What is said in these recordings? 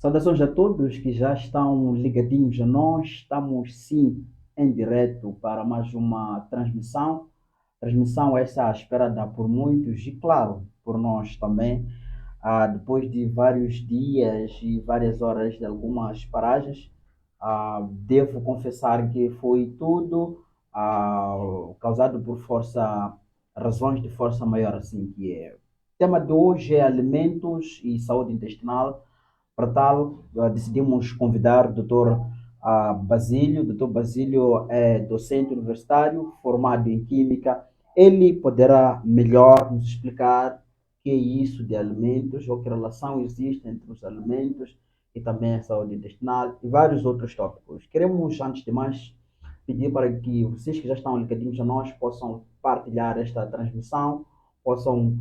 Saudações a todos que já estão ligadinhos a nós. Estamos sim em direto para mais uma transmissão. Transmissão essa esperada por muitos e, claro, por nós também. Depois de vários dias e várias horas de algumas paragens, devo confessar que foi tudo causado por força, razões de força maior, assim que é. O tema de hoje é alimentos e saúde intestinal. Para tal, decidimos convidar o Dr. Basílio. O Dr. Basílio é docente universitário, formado em Química. Ele poderá melhor nos explicar o que é isso de alimentos, ou que relação existe entre os alimentos e também a saúde intestinal e vários outros tópicos. Queremos, antes de mais, pedir para que vocês que já estão ligadinhos a nós possam partilhar esta transmissão, possam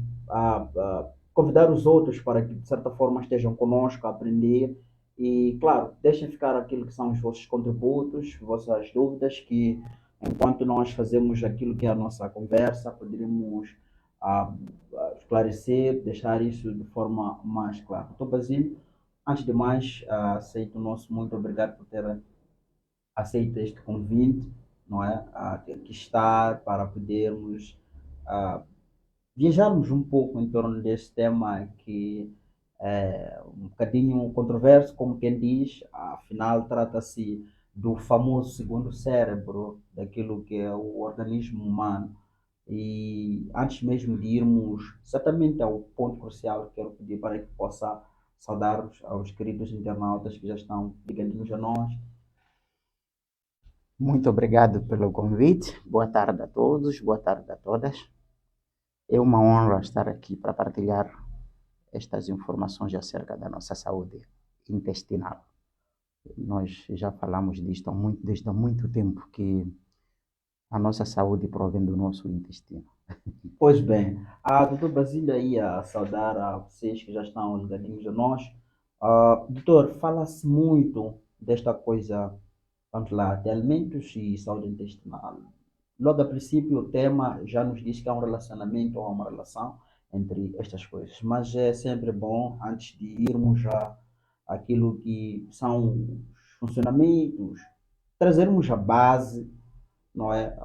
convidar os outros para que, de certa forma, estejam conosco a aprender. E, claro, deixem ficar aquilo que são os vossos contributos, vossas dúvidas, que enquanto nós fazemos aquilo que é a nossa conversa, poderíamos ah, esclarecer, deixar isso de forma mais clara. Então, Basílio, antes de mais, aceito o nosso muito obrigado por ter aceito este convite, não é? Ter que estar para podermos ah, viajarmos um pouco em torno deste tema que é um bocadinho controverso, como quem diz, afinal trata-se do famoso segundo cérebro, daquilo que é o organismo humano. E antes mesmo de irmos exatamente ao ponto crucial, quero pedir para que possa saudar aos queridos internautas que já estão ligadinhos a nós. Muito obrigado pelo convite. Boa tarde a todos, boa tarde a todas. É uma honra estar aqui para partilhar estas informações acerca da nossa saúde intestinal. Nós já falamos disto desde há muito tempo, que a nossa saúde provém do nosso intestino. Pois bem, a doutor Basílio aí a saudar a vocês que já estão ligadinhos a nós. Doutor, fala-se muito desta coisa, vamos lá, de alimentos e saúde intestinal. Logo a princípio o tema já nos diz que há um relacionamento ou uma relação entre estas coisas, mas é sempre bom, antes de irmos a aquilo que são os funcionamentos, trazermos a base, não é?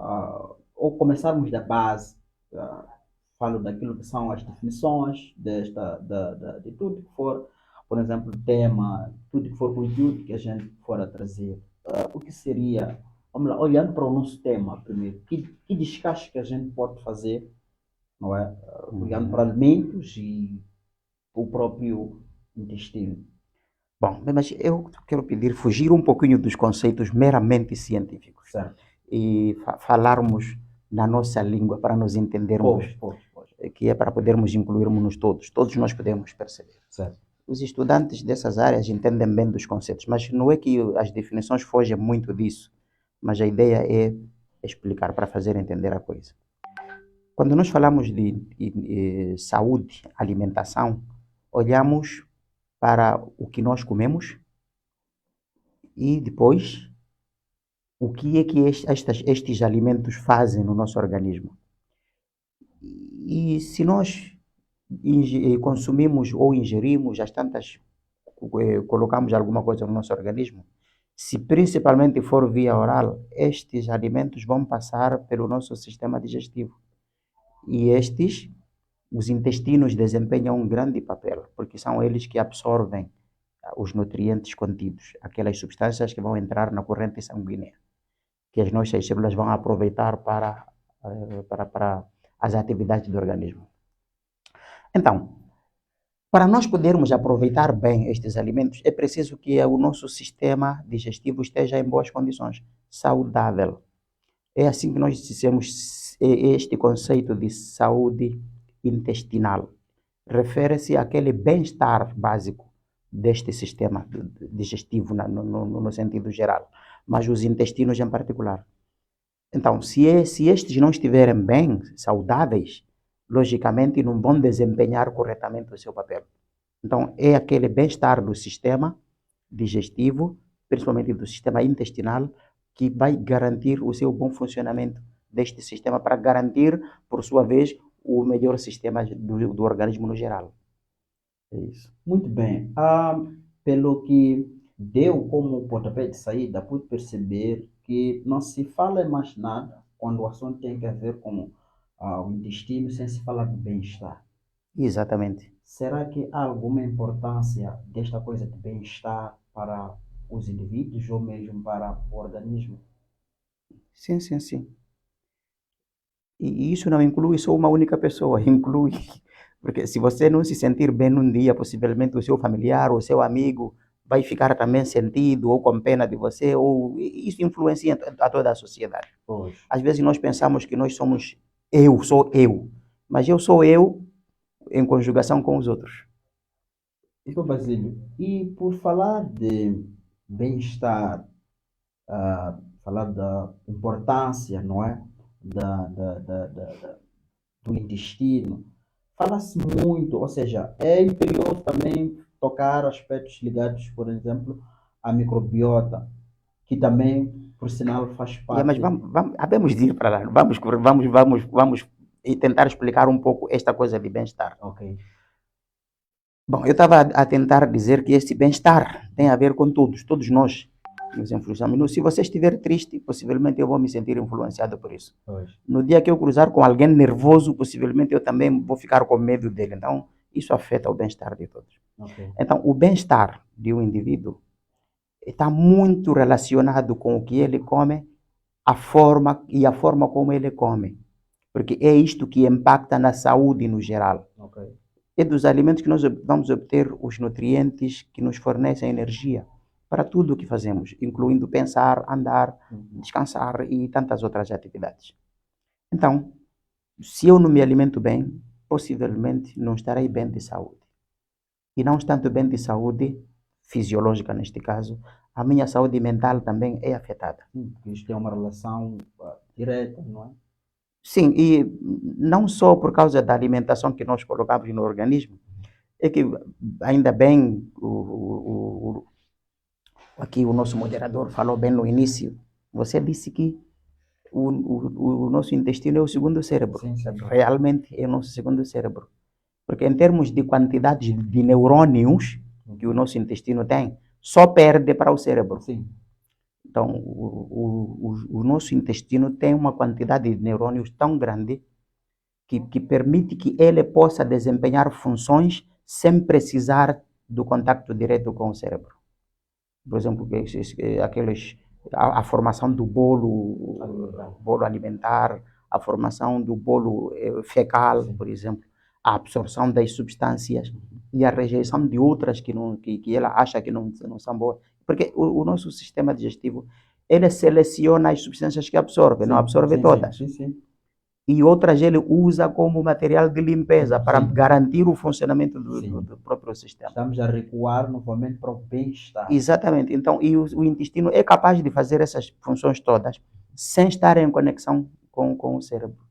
Ou começarmos da base. ah, Falo daquilo que são as definições de tudo que for, por exemplo, tema, tudo que for conteúdo que a gente for a trazer. O que seria, vamos lá, olhando para o nosso tema primeiro, que descaixe que a gente pode fazer, não é? Olhando para Uhum. alimentos e o próprio intestino. Bom, mas eu quero pedir fugir um pouquinho dos conceitos meramente científicos Certo? e falarmos na nossa língua para nos Pois, entendermos, pois, pois. que é para podermos incluirmos todos. Todos nós podemos perceber. Certo. Os estudantes dessas áreas entendem bem dos conceitos, mas não é que as definições fogem muito disso, mas a ideia é explicar para fazer entender a coisa. Quando nós falamos de saúde, alimentação, olhamos para o que nós comemos e depois o que é que estes alimentos fazem no nosso organismo. E se nós consumimos ou ingerimos, as tantas colocamos alguma coisa no nosso organismo, se principalmente for via oral, estes alimentos vão passar pelo nosso sistema digestivo. E os intestinos desempenham um grande papel, porque são eles que absorvem os nutrientes contidos, aquelas substâncias que vão entrar na corrente sanguínea, que as nossas células vão aproveitar para as atividades do organismo. Então, para nós podermos aproveitar bem estes alimentos, é preciso que o nosso sistema digestivo esteja em boas condições, saudável. É assim que nós dissemos este conceito de saúde intestinal. Refere-se àquele bem-estar básico deste sistema digestivo no sentido geral, mas os intestinos em particular. Então, se estes não estiverem bem, saudáveis, logicamente não vão desempenhar corretamente o seu papel. Então, é aquele bem-estar do sistema digestivo, principalmente do sistema intestinal, que vai garantir o seu bom funcionamento deste sistema para garantir, por sua vez, o melhor sistema do organismo no geral. É isso. Muito bem. pelo que deu como pontapé de saída, pude perceber que não se fala mais nada quando o assunto tem a ver com o intestino, sem se falar de bem-estar. Exatamente. Será que há alguma importância desta coisa de bem-estar para os indivíduos ou mesmo para o organismo? Sim, sim, sim. E isso não inclui só uma única pessoa, inclui. Porque se você não se sentir bem num dia, possivelmente o seu familiar, o seu amigo vai ficar também sentido ou com pena de você, ou isso influencia a toda a sociedade. Pois. Às vezes nós pensamos que nós somos eu, sou eu, mas eu sou eu em conjugação com os outros. Então, Basílio, e por falar de bem-estar, falar da importância, não é? Do intestino, fala-se muito, ou seja, é imperioso também tocar aspectos ligados, por exemplo, à microbiota, que também, por sinal, faz Mas parte. havemos de ir para lá, vamos e tentar explicar um pouco esta coisa de bem-estar. Ok. Bom, eu estava a tentar dizer que esse bem-estar tem a ver com todos nós nos influenciamos. Se você estiver triste, possivelmente eu vou me sentir influenciado por isso. Pois. No dia que eu cruzar com alguém nervoso, possivelmente eu também vou ficar com medo dele. Então, isso afeta o bem-estar de todos. Ok. Então, o bem-estar de um indivíduo está muito relacionado com o que ele come, a forma como ele come. Porque é isto que impacta na saúde no geral. Ok. É dos alimentos que nós vamos obter os nutrientes que nos fornecem energia para tudo o que fazemos, incluindo pensar, andar, descansar e tantas outras atividades. Então, se eu não me alimento bem, possivelmente não estarei bem de saúde. E não estando bem de saúde, fisiológica neste caso, a minha saúde mental também é afetada. Porque isto tem uma relação direta, não é? Sim, e não só por causa da alimentação que nós colocamos no organismo, é que ainda bem aqui o nosso moderador falou bem no início. Você disse que o nosso intestino é o segundo cérebro. Sim, sim. Realmente é o nosso segundo cérebro. Porque em termos de quantidade de neurônios que o nosso intestino tem, só perde para o cérebro. Sim. Então, o nosso intestino tem uma quantidade de neurônios tão grande que permite que ele possa desempenhar funções sem precisar do contato direto com o cérebro. Por exemplo, a formação do bolo alimentar, a formação do bolo fecal, por exemplo, a absorção das substâncias e a rejeição de outras que ela acha que não são boas. Porque o nosso sistema digestivo, ele seleciona as substâncias que absorve, não absorve todas. Sim. E outras ele usa como material de limpeza para garantir o funcionamento do próprio sistema. Estamos a recuar novamente para o bem-estar. Exatamente. Então, e o intestino é capaz de fazer essas funções todas sem estar em conexão com o cérebro.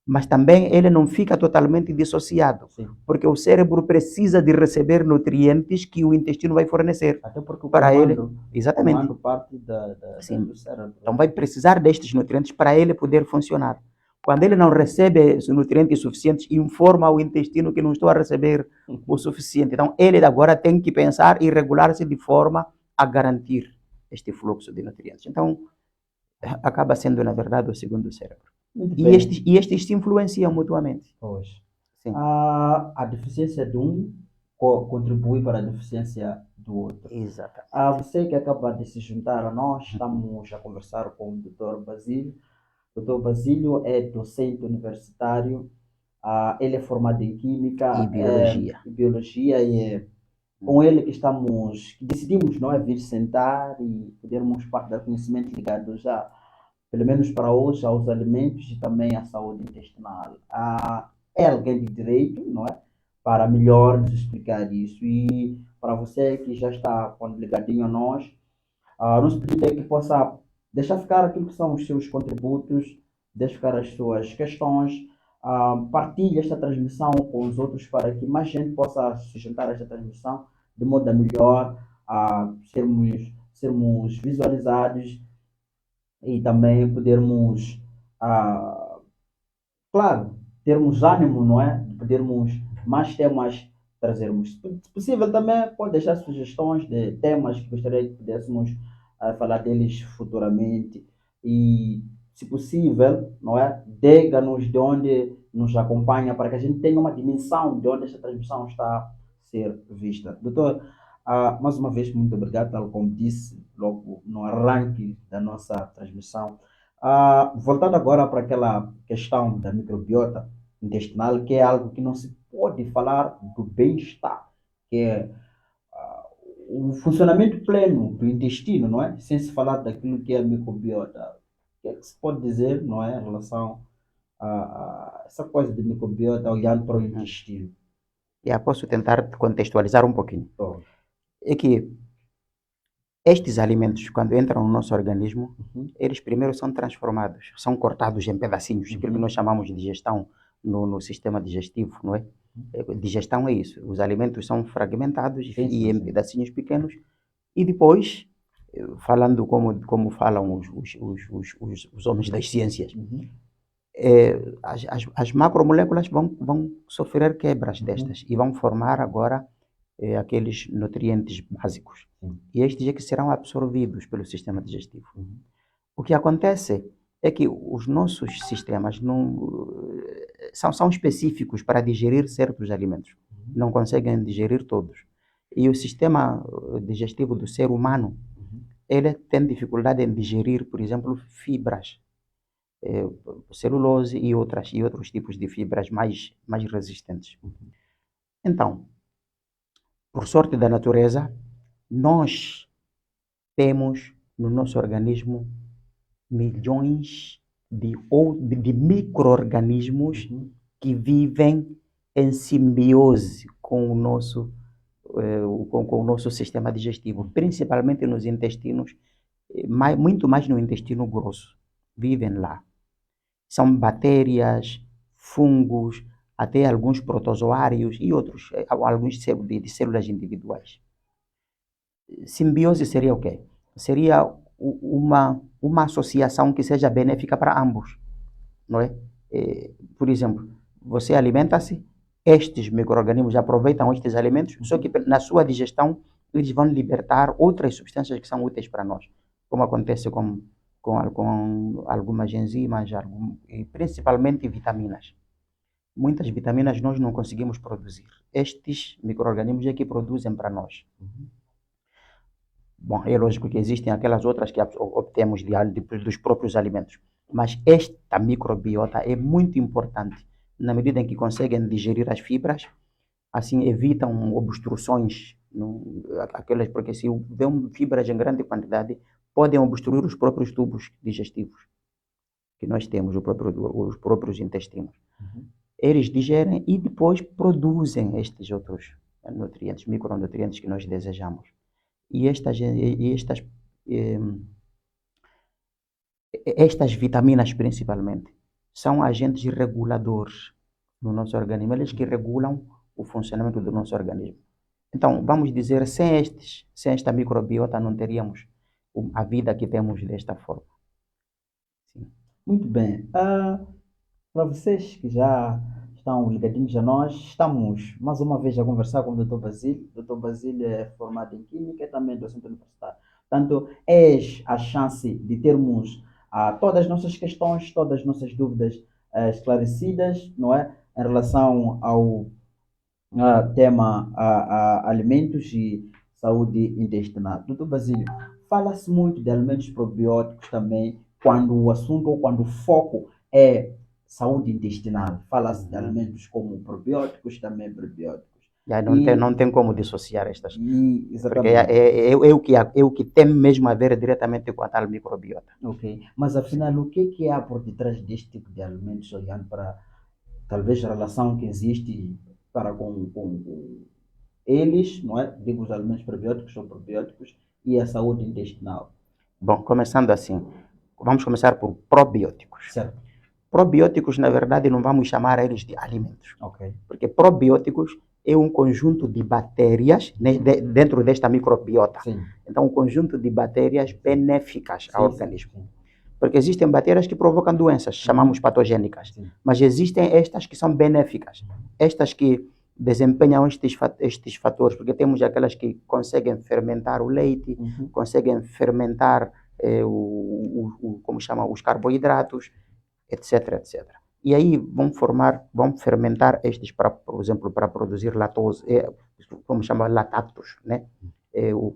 Mas também ele não fica totalmente dissociado, porque o cérebro precisa de receber nutrientes que o intestino vai fornecer. Até porque para ele, exatamente, parte do cérebro. Então vai precisar destes nutrientes para ele poder funcionar. Quando ele não recebe os nutrientes suficientes, informa ao intestino que não estou a receber o suficiente. Então, ele agora tem que pensar e regular-se de forma a garantir este fluxo de nutrientes. Então, acaba sendo, na verdade, o segundo cérebro. E estes se influenciam mutuamente. Pois. Sim. A deficiência de um contribui para a deficiência do outro. Exatamente. Você que acaba de se juntar a nós, estamos a conversar com o Dr. Basílio. O Dr. Basílio é docente universitário, ele é formado em Química e Biologia e é com ele que decidimos não é, vir sentar e podermos partilhar conhecimentos ligados pelo menos para hoje, aos alimentos e também à saúde intestinal. É alguém de direito, não é? Para melhor nos explicar isso. E para você que já está ligadinho a nós, nos pedir que possa deixar ficar aquilo que são os seus contributos, deixar ficar as suas questões, partilhe esta transmissão com os outros para que mais gente possa se juntar a esta transmissão de modo a melhor, sermos visualizados e também podermos, claro, termos ânimo, não é? Podermos mais temas trazermos. Se possível, também pode deixar sugestões de temas que gostaria que pudéssemos falar deles futuramente. E, se possível, não é? Diga-nos de onde nos acompanha para que a gente tenha uma dimensão de onde esta transmissão está a ser vista. Doutor, mais uma vez, muito obrigado, tal como disse logo no arranque da nossa transmissão. Voltando agora para aquela questão da microbiota intestinal, que é algo que não se pode falar do bem-estar, que é o funcionamento pleno do intestino, não é? Sem se falar daquilo que é a microbiota. O que é que se pode dizer, não é, em relação a essa coisa de microbiota olhando para o intestino? Posso tentar contextualizar um pouquinho. Então, É que estes alimentos, quando entram no nosso organismo, eles primeiro são transformados, são cortados em pedacinhos, aquilo que nós chamamos de digestão no sistema digestivo, não é? Digestão é isso, os alimentos são fragmentados e em pedacinhos pequenos, e depois, falando como falam os homens das ciências, as macromoléculas vão sofrer quebras destas e vão formar agora aqueles nutrientes básicos. E estes é que serão absorvidos pelo sistema digestivo. O que acontece é que os nossos sistemas são específicos para digerir certos alimentos. Não conseguem digerir todos. E o sistema digestivo do ser humano, ele tem dificuldade em digerir, por exemplo, fibras, celulose e outros tipos de fibras mais resistentes. Então, por sorte da natureza, nós temos no nosso organismo milhões de micro-organismos que vivem em simbiose com o nosso sistema digestivo, principalmente nos intestinos, muito mais no intestino grosso, vivem lá. São bactérias, fungos, até alguns protozoários e outros, alguns de células individuais. Simbiose seria o quê? Seria uma associação que seja benéfica para ambos, não é? Por exemplo, você alimenta-se, estes micro-organismos aproveitam estes alimentos, só que na sua digestão eles vão libertar outras substâncias que são úteis para nós, como acontece com algumas enzimas e principalmente vitaminas. Muitas vitaminas nós não conseguimos produzir. Estes micro-organismos é que produzem para nós. Bom, é lógico que existem aquelas outras que obtemos dos próprios alimentos, mas esta microbiota é muito importante na medida em que conseguem digerir as fibras, assim evitam obstruções, porque se vêem fibras em grande quantidade, podem obstruir os próprios tubos digestivos que nós temos, os próprios intestinos. Eles digerem e depois produzem estes outros nutrientes, micronutrientes que nós desejamos. E estas vitaminas, principalmente, são agentes reguladores no nosso organismo, eles que regulam o funcionamento do nosso organismo. Então, vamos dizer, sem esta microbiota, não teríamos a vida que temos desta forma. Sim. Muito bem. Para vocês que já estão ligadinhos a nós, estamos mais uma vez a conversar com o Dr. Basílio. O Dr. Basílio é formado em Química e também docente universitário. Portanto, é a chance de termos todas as nossas questões, todas as nossas dúvidas esclarecidas, não é? Em relação ao tema alimentos e saúde intestinal. Dr. Basílio, fala-se muito de alimentos probióticos também, quando o assunto ou quando o foco é saúde intestinal. Fala-se de alimentos como probióticos, também prebióticos. Não tem como dissociar estas coisas. Exatamente. Porque é o que tem mesmo a ver diretamente com a tal microbiota. Ok. Mas afinal, o que há por detrás deste tipo de alimentos, olhando para talvez a relação que existe com eles, não é? Digo, os alimentos prebióticos ou probióticos e a saúde intestinal. Bom, começando assim, vamos começar por probióticos. Certo. Probióticos, na verdade, não vamos chamar eles de alimentos. Ok. Porque probióticos é um conjunto de bactérias dentro desta microbiota. Sim. Então, um conjunto de bactérias benéficas ao organismo. Sim. Porque existem bactérias que provocam doenças, chamamos patogênicas. Sim. Mas existem estas que são benéficas. Estas que desempenham estes fatores, porque temos aquelas que conseguem fermentar o leite, conseguem fermentar como chama, os carboidratos, etc, etc. E aí vão fermentar estes, por exemplo, para produzir latose, como chama, lactatos, né?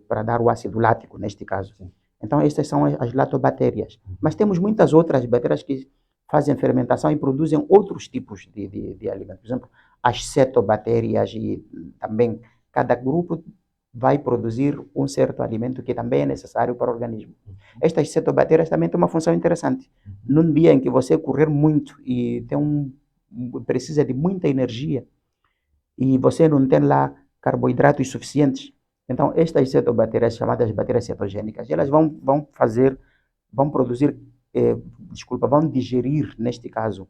Para dar o ácido lático, neste caso. Então, estas são as lactobactérias. Mas temos muitas outras bactérias que fazem fermentação e produzem outros tipos de alimentos. Por exemplo, as cetobactérias, e também cada grupo vai produzir um certo alimento que também é necessário para o organismo. Estas cetobactérias também têm uma função interessante. Num dia em que você correr muito e precisa de muita energia e você não tem lá carboidratos suficientes, então estas cetobactérias, chamadas bactérias cetogênicas, elas vão produzir, vão digerir, neste caso,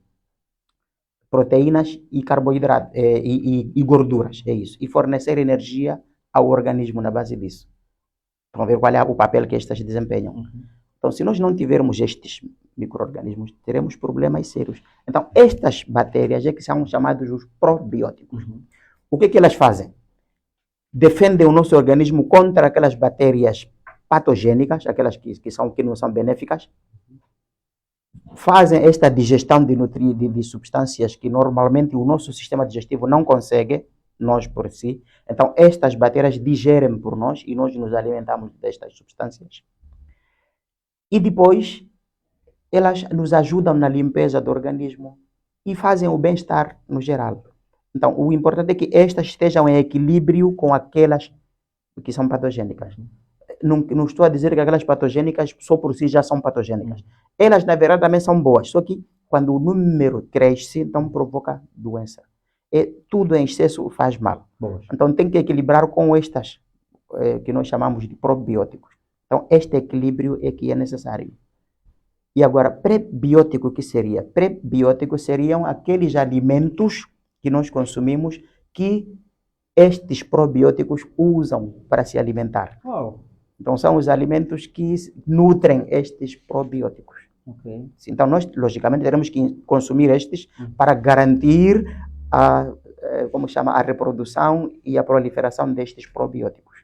proteínas e carboidratos e gorduras, é isso, e fornecer energia ao organismo na base disso. Vamos ver qual é o papel que estas desempenham. Então, se nós não tivermos estes micro-organismos, teremos problemas sérios. Então, estas bactérias é que são chamados os probióticos. O que elas fazem? Defendem o nosso organismo contra aquelas bactérias patogênicas, aquelas que não são benéficas, fazem esta digestão de substâncias que normalmente o nosso sistema digestivo não consegue, nós por si. Então, estas bactérias digerem por nós e nós nos alimentamos destas substâncias. E depois, elas nos ajudam na limpeza do organismo e fazem o bem-estar no geral. Então, o importante é que estas estejam em equilíbrio com aquelas que são patogênicas. Não estou a dizer que aquelas patogênicas só por si já são patogênicas. Elas, na verdade, também são boas, só que quando o número cresce, então provoca doença. Tudo em excesso faz mal. Então, tem que equilibrar com estas que nós chamamos de probióticos. Então, este equilíbrio é que é necessário. E agora, prebiótico, o que seria? Prebióticos seriam aqueles alimentos que nós consumimos que estes probióticos usam para se alimentar. Então, são os alimentos que nutrem estes probióticos. Então, nós, logicamente, teremos que consumir estes para garantir a reprodução e a proliferação destes probióticos.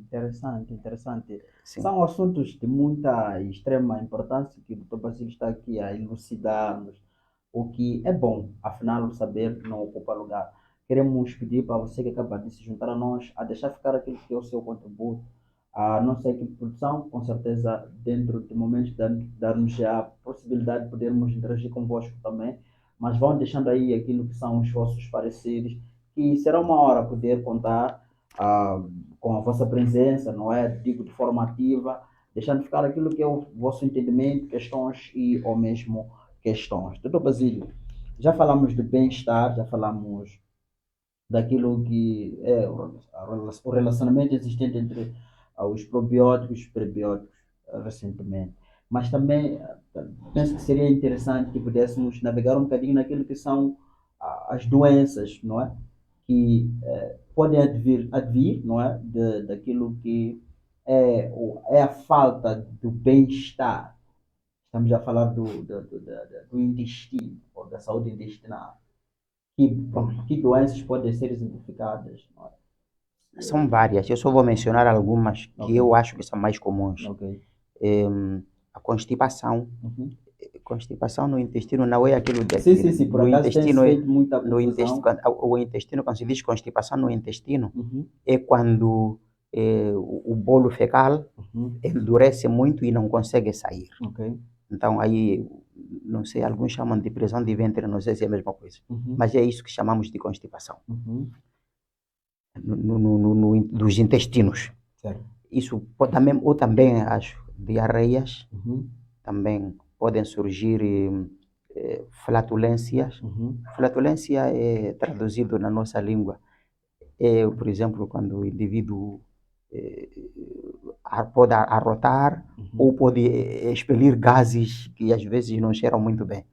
Interessante, interessante. Sim. São assuntos de muita e extrema importância que o Dr. Basílio está aqui a elucidar-nos, o que é bom, afinal, saber não ocupa lugar. Queremos pedir para você que acaba de se juntar a nós, a deixar ficar aquilo que é o seu contributo, a nossa equipe de produção, com certeza, dentro de momentos, dar-nos já a possibilidade de podermos interagir convosco também, mas vão deixando aí aquilo que são os vossos pareceres, que será uma hora poder contar com a vossa presença, não é? Digo de forma ativa, deixando ficar aquilo que é o vosso entendimento, questões e ou mesmo questões. Doutor Basílio, já falamos do bem-estar, já falamos daquilo que é o relacionamento existente entre os probióticos e os prebióticos recentemente. Mas também penso que seria interessante que pudéssemos navegar um bocadinho naquilo que são as doenças, não é? Que podem advir, não é? Daquilo que é a falta do bem-estar. Estamos a falar do intestino, ou da saúde intestinal. Que doenças podem ser exemplificadas? Não é? São várias, eu só vou mencionar algumas que eu acho que são mais comuns. A constipação. Constipação no intestino não é aquilo de... Sim, por acaso intestino tem feito muita no intestino, o intestino, quando se diz constipação no intestino, é quando o bolo fecal endurece muito e não consegue sair. Então aí, não sei, alguns chamam de prisão de ventre, não sei se é a mesma coisa, mas é isso que chamamos de constipação. Dos intestinos. Certo. Isso também as diarreias, também podem surgir flatulências. Flatulência é traduzido na nossa língua. Por exemplo, quando o indivíduo pode arrotar ou pode expelir gases que às vezes não cheiram muito bem.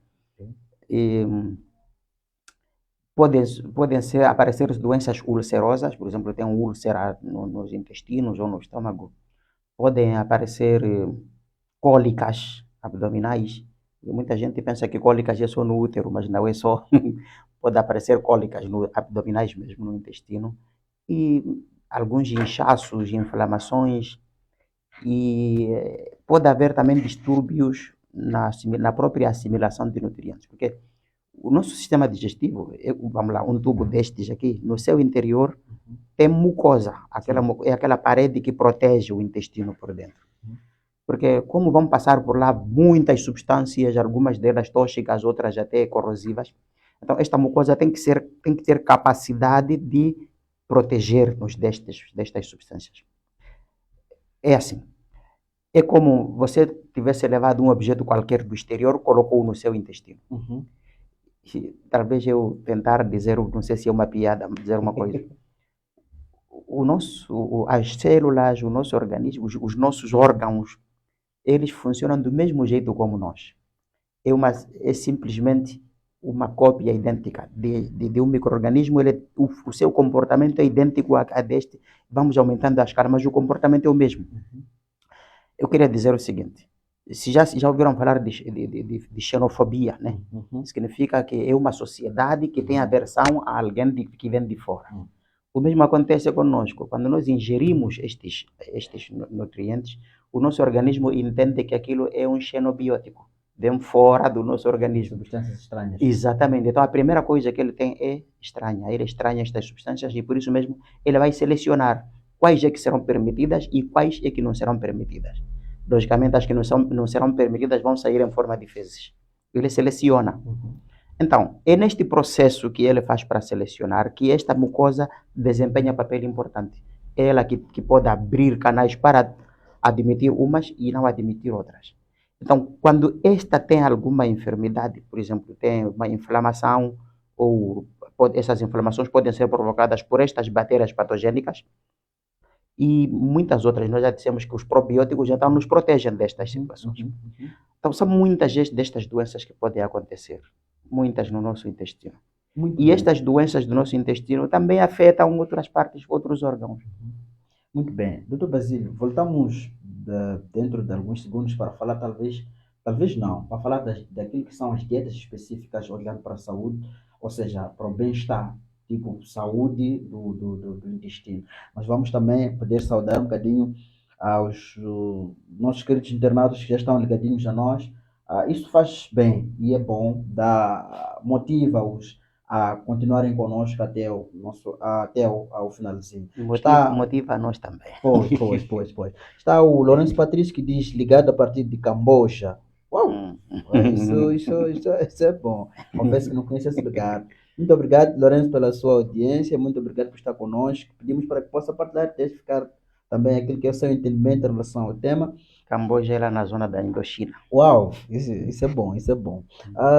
Podem aparecer doenças ulcerosas, por exemplo, tem um úlcera nos intestinos ou no estômago. Podem aparecer cólicas abdominais. E muita gente pensa que cólicas é só no útero, mas não é só. pode aparecer cólicas no abdominais mesmo, no intestino, e alguns inchaços, inflamações, e pode haver também distúrbios na própria assimilação de nutrientes, porque o nosso sistema digestivo, vamos lá, um tubo destes aqui, no seu interior tem mucosa, é aquela parede que protege o intestino por dentro. Porque como vão passar por lá muitas substâncias, algumas delas tóxicas, outras até corrosivas, então esta mucosa tem que ter capacidade de proteger-nos destas substâncias. É assim, é como você tivesse levado um objeto qualquer do exterior, colocou no seu intestino. Talvez eu tentar dizer, não sei se é uma piada, dizer uma coisa. As células, o nosso organismo, os nossos órgãos, eles funcionam do mesmo jeito como nós. É simplesmente uma cópia idêntica de um micro-organismo. O seu comportamento é idêntico a deste. Vamos aumentando a escala, mas o comportamento é o mesmo. Eu queria dizer o seguinte: se já ouviram falar de xenofobia, né? Significa que é uma sociedade que tem aversão a alguém que vem de fora. O mesmo acontece conosco. Quando nós ingerimos estes nutrientes, o nosso organismo entende que aquilo é um xenobiótico, vem fora do nosso organismo. Substâncias estranhas. Exatamente. Então a primeira coisa que ele tem é estranha. Ele estranha estas substâncias e por isso mesmo ele vai selecionar quais é que serão permitidas e quais é que não serão permitidas. Logicamente as que não serão permitidas vão sair em forma de fezes. Ele seleciona. Então, é neste processo que ele faz para selecionar que esta mucosa desempenha papel importante. É ela que pode abrir canais para admitir umas e não admitir outras. Então, quando esta tem alguma enfermidade, por exemplo, tem uma inflamação, essas inflamações podem ser provocadas por estas bactérias patogênicas e muitas outras. Nós já dissemos que os probióticos então nos protegem destas situações. Então, são muitas destas doenças que podem acontecer. Muitas no nosso intestino. Estas doenças do nosso intestino também afetam outras partes, outros órgãos. Muito bem. Dr. Basílio, voltamos dentro de alguns segundos para falar, talvez não, para falar daquilo que são as dietas específicas olhando para a saúde, ou seja, para o bem-estar, tipo saúde do intestino. Mas vamos também poder saudar um bocadinho aos nossos queridos internados que já estão ligadinhos a nós. Isso faz bem e é bom, motiva-os a continuarem conosco até ao finalzinho. Motiva a nós também. Pois. Está o Lourenço Patrício que diz ligado a partir de Camboja. Uau! Isso é bom. Confesso que não conheço esse lugar. Muito obrigado, Lourenço, pela sua audiência. Muito obrigado por estar conosco. Pedimos para que possa partilhar, ficar também aquilo que é o seu entendimento em relação ao tema. Camboja é lá na zona da Indochina. Uau, isso é bom, isso é bom.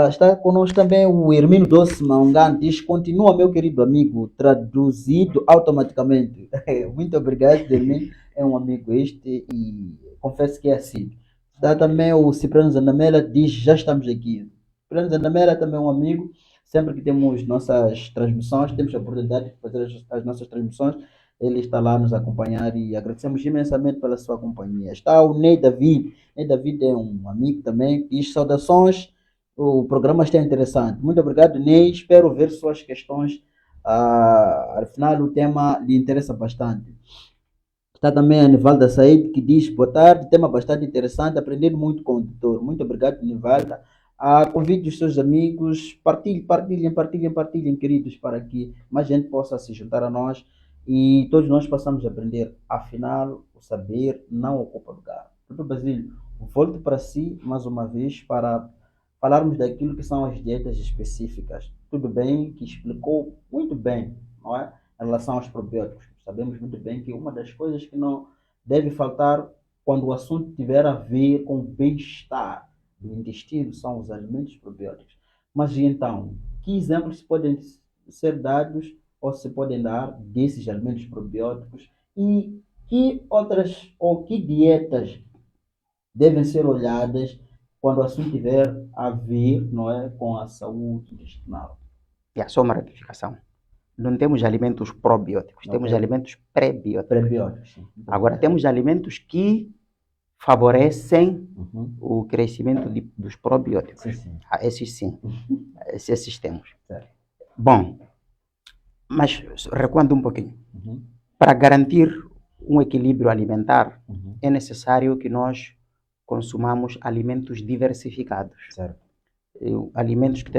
Está conosco também o Hermino Doce Maungan, diz: continua, meu querido amigo, traduzido automaticamente. Muito obrigado, Hermino, é um amigo este e confesso que é assim. Está também o Cipriano Zandamela, diz: já estamos aqui. Cipriano Zandamela também é um amigo, sempre que temos nossas transmissões, temos a oportunidade de fazer as nossas transmissões, ele está lá a nos acompanhar e agradecemos imensamente pela sua companhia. Está o Ney David. Ney David é um amigo também. Diz: saudações, o programa está interessante. Muito obrigado, Ney. Espero ver suas questões. Afinal, o tema lhe interessa bastante. Está também a Nivalda Said, que diz: boa tarde, tema bastante interessante, aprender muito com o doutor. Muito obrigado, Nivalda. Convide os seus amigos, partilhem, queridos, para que mais gente possa se juntar a nós e todos nós possamos aprender. Afinal, o saber não ocupa lugar. Doutor Basílio, volte para si mais uma vez para falarmos daquilo que são as dietas específicas. Tudo bem que explicou muito bem, não é? Em relação aos probióticos. Sabemos muito bem que uma das coisas que não deve faltar quando o assunto tiver a ver com o bem-estar do intestino são os alimentos probióticos. Mas então, que exemplos podem ser dados ou se podem dar desses alimentos probióticos e que outras ou que dietas devem ser olhadas quando o assunto tiver a ver, não é, com a saúde intestinal? Só uma retificação. Não temos alimentos probióticos, temos alimentos prebióticos. Sim. Agora, temos alimentos que favorecem o crescimento dos probióticos. Sim. Esses sim, esses temos. Certo. Bom, mas recuando um pouquinho. Uhum. Para garantir um equilíbrio alimentar, Uhum. é necessário que nós consumamos alimentos diversificados. Certo. Alimentos que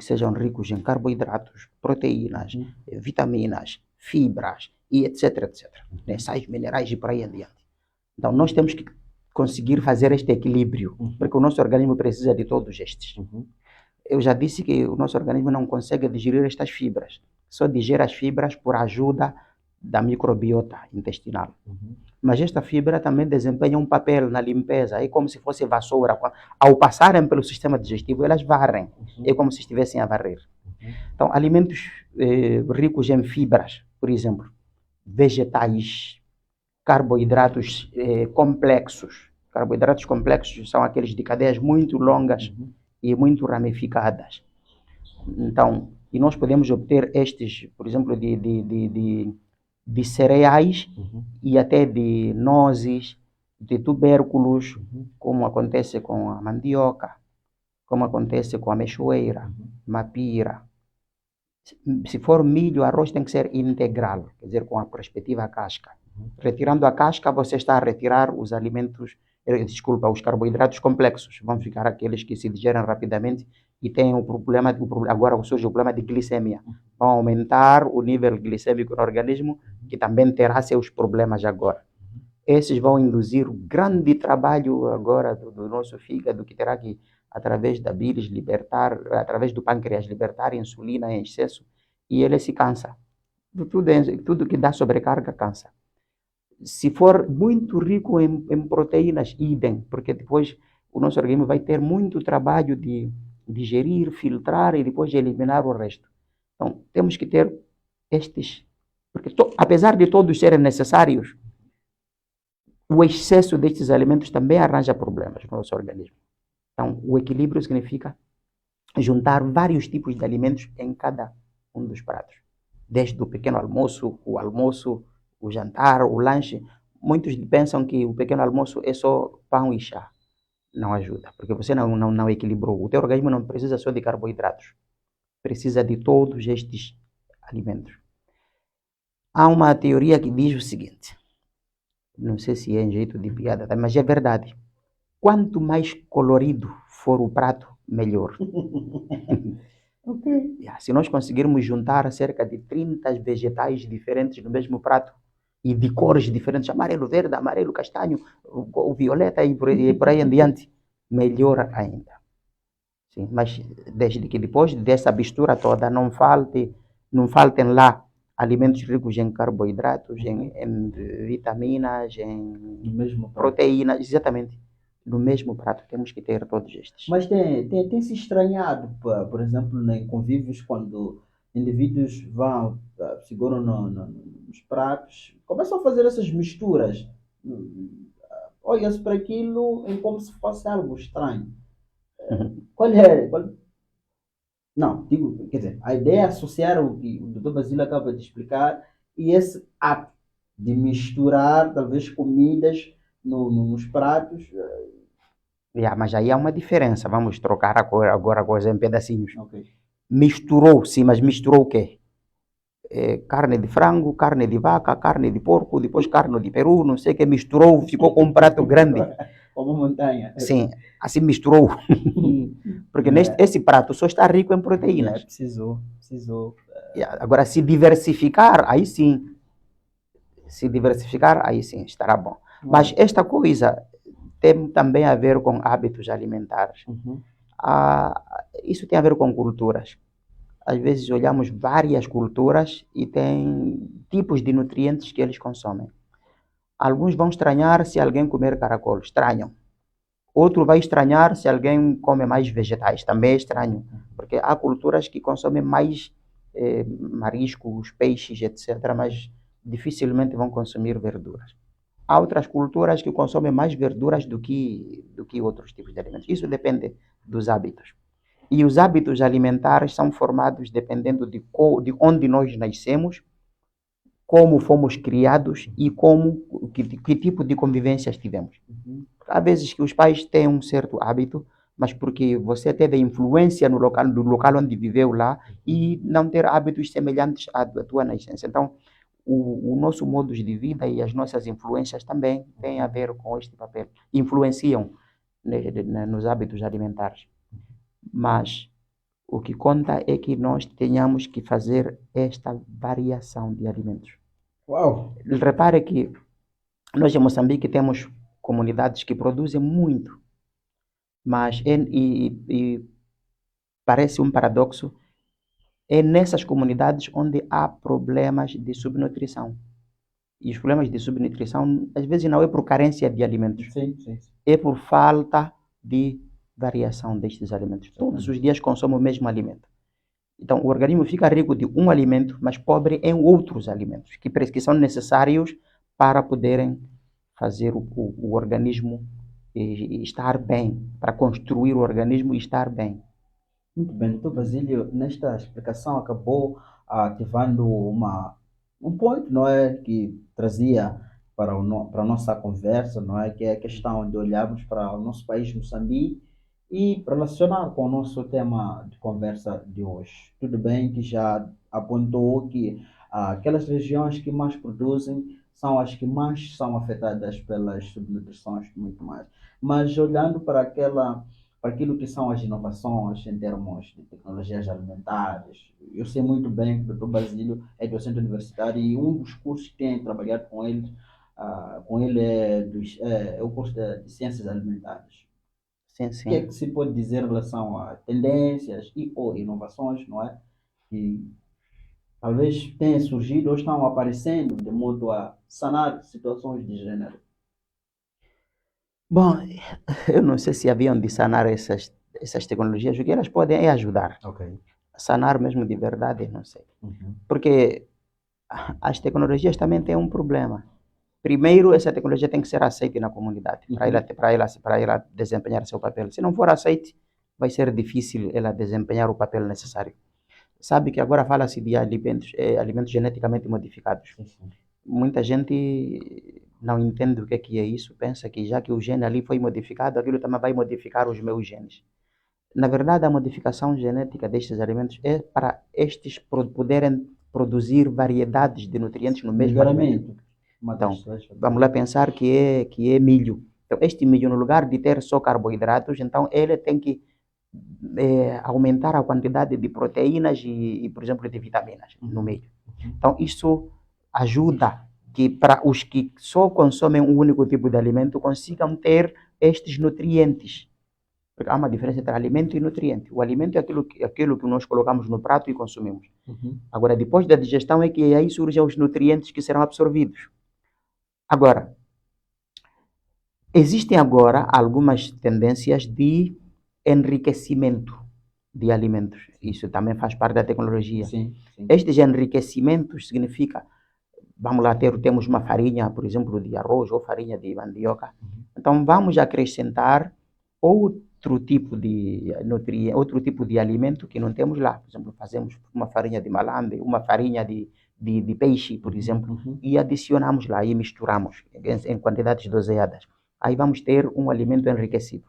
sejam ricos em carboidratos, proteínas, Uhum. vitaminas, fibras e etc, etc. Sais minerais e por aí adiante. Então, nós temos que conseguir fazer este equilíbrio, porque o nosso organismo precisa de todos estes. Uhum. Eu já disse que o nosso organismo não consegue digerir estas fibras, só digere as fibras por ajuda da microbiota intestinal. Uhum. Mas esta fibra também desempenha um papel na limpeza, é como se fosse vassoura. Ao passarem pelo sistema digestivo, elas varrem, é como se estivessem a varrer. Então, alimentos ricos em fibras, por exemplo, vegetais, carboidratos complexos. Carboidratos complexos são aqueles de cadeias muito longas e muito ramificadas. Então, e nós podemos obter estes, por exemplo, de cereais e até de nozes, de tubérculos, como acontece com a mandioca, como acontece com a mexoeira, mapira. Se for milho, arroz tem que ser integral, quer dizer, com a respectiva casca. Retirando a casca, você está a retirar os alimentos, os carboidratos complexos. Vão ficar aqueles que se digerem rapidamente e têm agora surge o problema de glicemia. Vão aumentar o nível glicêmico no organismo, que também terá seus problemas agora. Esses vão induzir o grande trabalho agora do nosso fígado, que terá que, através da bilis, através do pâncreas, libertar insulina em excesso, e ele se cansa. Tudo que dá sobrecarga cansa. Se for muito rico em proteínas, idem, porque depois o nosso organismo vai ter muito trabalho de digerir, filtrar e depois de eliminar o resto. Então, temos que ter estes, porque apesar de todos serem necessários, o excesso destes alimentos também arranja problemas no nosso organismo. Então, o equilíbrio significa juntar vários tipos de alimentos em cada um dos pratos. Desde o pequeno almoço, o jantar, o lanche. Muitos pensam que o pequeno almoço é só pão e chá. Não ajuda, porque você não equilibrou. O teu organismo não precisa só de carboidratos. Precisa de todos estes alimentos. Há uma teoria que diz o seguinte, não sei se é em jeito de piada, mas é verdade. Quanto mais colorido for o prato, melhor. Ok. Se nós conseguirmos juntar cerca de 30 vegetais diferentes no mesmo prato e de cores diferentes, amarelo, verde, amarelo, castanho, o violeta e por aí em diante, melhor ainda. Sim, mas desde que depois dessa mistura toda não faltem lá alimentos ricos em carboidratos, em vitaminas, em proteínas, exatamente. No mesmo prato temos que ter todos estes. Mas tem se estranhado, por exemplo, em convívios, quando indivíduos vão, seguram nos pratos, começam a fazer essas misturas. Olha-se para aquilo como se fosse algo estranho. Qual é? Não, digo, quer dizer, a ideia é associar o que o Dr. Basílio acaba de explicar e esse ato de misturar, talvez, comidas nos pratos. Mas aí há uma diferença. Vamos trocar agora a coisa em pedacinhos. Okay. Misturou, sim, mas misturou o quê? Carne de frango, carne de vaca, carne de porco, depois carne de peru, não sei o que, misturou, ficou com um prato grande. Como montanha. Sim, assim misturou. Porque esse prato só está rico em proteínas. Precisou. Agora, se diversificar, aí sim. Estará bom. Mas esta coisa tem também a ver com hábitos alimentares. Isso tem a ver com culturas. Às vezes olhamos várias culturas e tem tipos de nutrientes que eles consomem. Alguns vão estranhar se alguém comer caracol, estranham. Outro vai estranhar se alguém come mais vegetais, também é estranho. Porque há culturas que consomem mais mariscos, peixes, etc., mas dificilmente vão consumir verduras. Há outras culturas que consomem mais verduras do que outros tipos de alimentos. Isso depende dos hábitos. E os hábitos alimentares são formados dependendo de onde nós nascemos, como fomos criados e que tipo de convivências tivemos. Há vezes que os pais têm um certo hábito, mas porque você teve influência no local, do local onde viveu lá e não ter hábitos semelhantes à tua nascença. Então, o nosso modo de vida e as nossas influências também têm a ver com este papel. Influenciam nos hábitos alimentares. Mas o que conta é que nós tenhamos que fazer esta variação de alimentos. Uau! Repare que nós em Moçambique temos comunidades que produzem muito, mas parece um paradoxo, é nessas comunidades onde há problemas de subnutrição. E os problemas de subnutrição, às vezes, não é por carência de alimentos, Sim, sim. é por falta de variação destes alimentos. Todos os dias consomem o mesmo alimento. Então, o organismo fica rico de um alimento, mas pobre em outros alimentos, que são necessários para poderem fazer o organismo estar bem, para construir o organismo e estar bem. Muito bem, doutor Basílio, nesta explicação acabou ativando um ponto, não é, que trazia para a nossa conversa, não é, que é a questão de olharmos para o nosso país, Moçambique, e relacionar com o nosso tema de conversa de hoje. Tudo bem que já apontou que aquelas regiões que mais produzem são as que mais são afetadas pelas subnutrições, muito mais. Mas olhando para aquilo que são as inovações em termos de tecnologias alimentares. Eu sei muito bem que o Dr. Basílio é docente universitário e um dos cursos que tem trabalhado com ele é o curso de Ciências Alimentares. Sim, O que é sim. que se pode dizer em relação a tendências e ou inovações, não é? Que talvez tenham surgido ou estão aparecendo de modo a sanar situações de gênero. Bom, eu não sei se haviam de sanar essas tecnologias, o que elas podem é ajudar. Ok. Sanar mesmo de verdade, não sei. Uhum. Porque as tecnologias também têm um problema. Primeiro, essa tecnologia tem que ser aceita na comunidade, para ela desempenhar seu papel. Se não for aceita, vai ser difícil ela desempenhar o papel necessário. Sabe que agora fala-se de alimentos geneticamente modificados. Sim, sim. Muita gente não entende o que é isso, pensa que já que o gene ali foi modificado, aquilo também vai modificar os meus genes. Na verdade, a modificação genética destes alimentos é para estes poderem produzir variedades de nutrientes no mesmo alimento. Melhoramento. Uma Então, das três. vamos lá pensar que é milho. Então, este milho, no lugar de ter só carboidratos, então ele tem que aumentar a quantidade de proteínas e, por exemplo, de vitaminas no meio. Então, isso ajuda que para os que só consomem um único tipo de alimento consigam ter estes nutrientes. Porque há uma diferença entre alimento e nutriente. O alimento é aquilo que nós colocamos no prato e consumimos. Agora, depois da digestão é que aí surgem os nutrientes que serão absorvidos. Agora, existem agora algumas tendências de enriquecimento de alimentos. Isso também faz parte da tecnologia. Sim, sim. Estes enriquecimentos significa, vamos lá temos uma farinha, por exemplo, de arroz ou farinha de mandioca. Então, vamos acrescentar outro tipo de nutriente, outro tipo de alimento que não temos lá. Por exemplo, fazemos uma farinha de malambe, uma farinha de peixe, por exemplo, e adicionamos lá e misturamos em quantidades doseadas. Aí vamos ter um alimento enriquecido.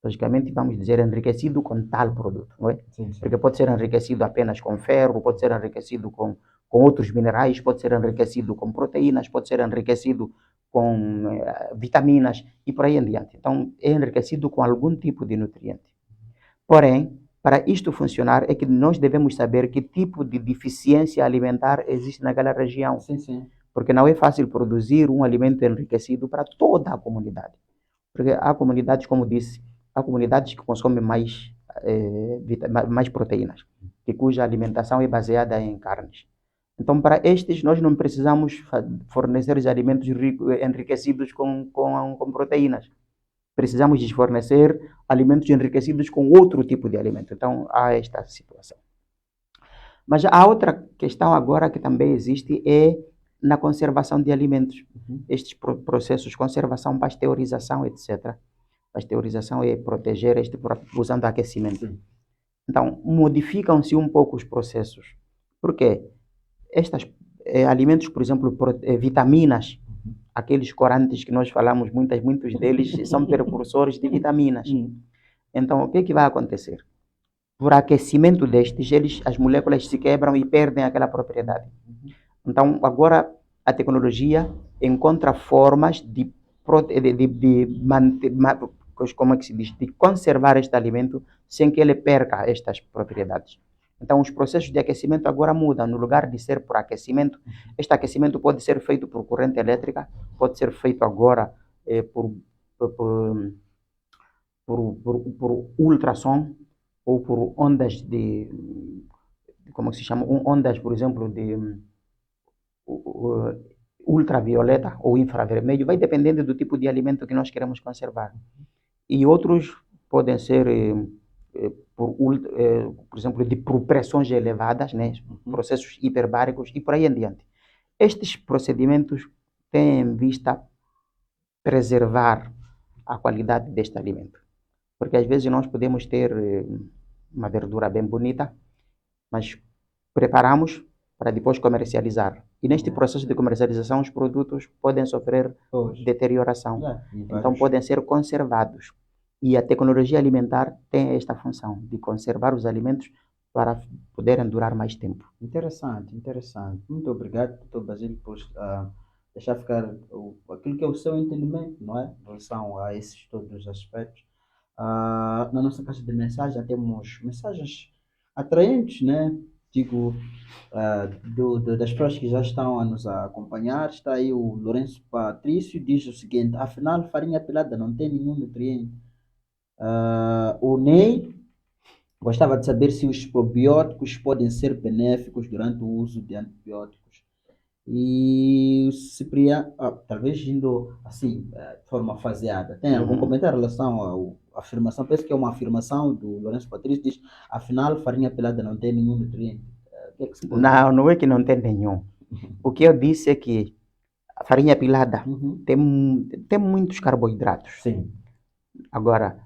Logicamente, vamos dizer enriquecido com tal produto, não é? Sim, sim. Porque pode ser enriquecido apenas com ferro, pode ser enriquecido com outros minerais, pode ser enriquecido com proteínas, pode ser enriquecido com vitaminas e por aí em diante. Então, é enriquecido com algum tipo de nutriente. Porém, para isto funcionar, é que nós devemos saber que tipo de deficiência alimentar existe naquela região. Sim, sim. Porque não é fácil produzir um alimento enriquecido para toda a comunidade. Porque há comunidades, como disse, há comunidades que consomem mais proteínas, cuja alimentação é baseada em carnes. Então, para estes, nós não precisamos fornecer os alimentos enriquecidos com proteínas. Precisamos de fornecer alimentos enriquecidos com outro tipo de alimento. Então, há esta situação. Mas a outra questão agora que também existe é na conservação de alimentos. Estes processos de conservação, pasteurização, etc. Pasteurização é proteger usando aquecimento. Sim. Então, modificam-se um pouco os processos. Por quê? Estes alimentos, por exemplo, vitaminas, aqueles corantes que nós falamos, muitos deles são precursores de vitaminas. Então, o que é que vai acontecer? Por aquecimento destes, as moléculas se quebram e perdem aquela propriedade. Então, agora a tecnologia encontra formas de manter, como é que se diz, de conservar este alimento sem que ele perca estas propriedades. Então, os processos de aquecimento agora mudam. No lugar de ser por aquecimento, este aquecimento pode ser feito por corrente elétrica, pode ser feito agora por, por ultrassom ou por ondas como se chama? Ondas, por exemplo, de ultravioleta ou infravermelho, vai dependendo do tipo de alimento que nós queremos conservar. E outros podem ser, por exemplo, por pressões elevadas, né? Processos hiperbáricos e por aí em diante. Estes procedimentos têm em vista preservar a qualidade deste alimento. Porque às vezes nós podemos ter uma verdura bem bonita, mas preparamos para depois comercializar. E neste processo de comercialização, os produtos podem sofrer deterioração. Então, podem ser conservados. E a tecnologia alimentar tem esta função de conservar os alimentos para poderem durar mais tempo. Interessante, interessante. Muito obrigado, Dr. Basílio, por deixar ficar aquilo que é o seu entendimento, não é? Em relação a esses todos os aspectos. Na nossa caixa de mensagem já temos mensagens atraentes, né? Digo, das pessoas que já estão a nos acompanhar. Está aí o Lourenço Patrício, diz o seguinte: afinal, farinha pelada não tem nenhum nutriente. O Ney gostava de saber se os probióticos podem ser benéficos durante o uso de antibióticos. E o Cipriano, talvez indo assim, de forma faseada, tem algum comentário em relação à afirmação? Penso que é uma afirmação do Lourenço Patrício, diz, afinal, farinha pelada não tem nenhum nutriente. Que é que não é que não tem nenhum. O que eu disse é que a farinha pelada tem muitos carboidratos. Sim. Agora,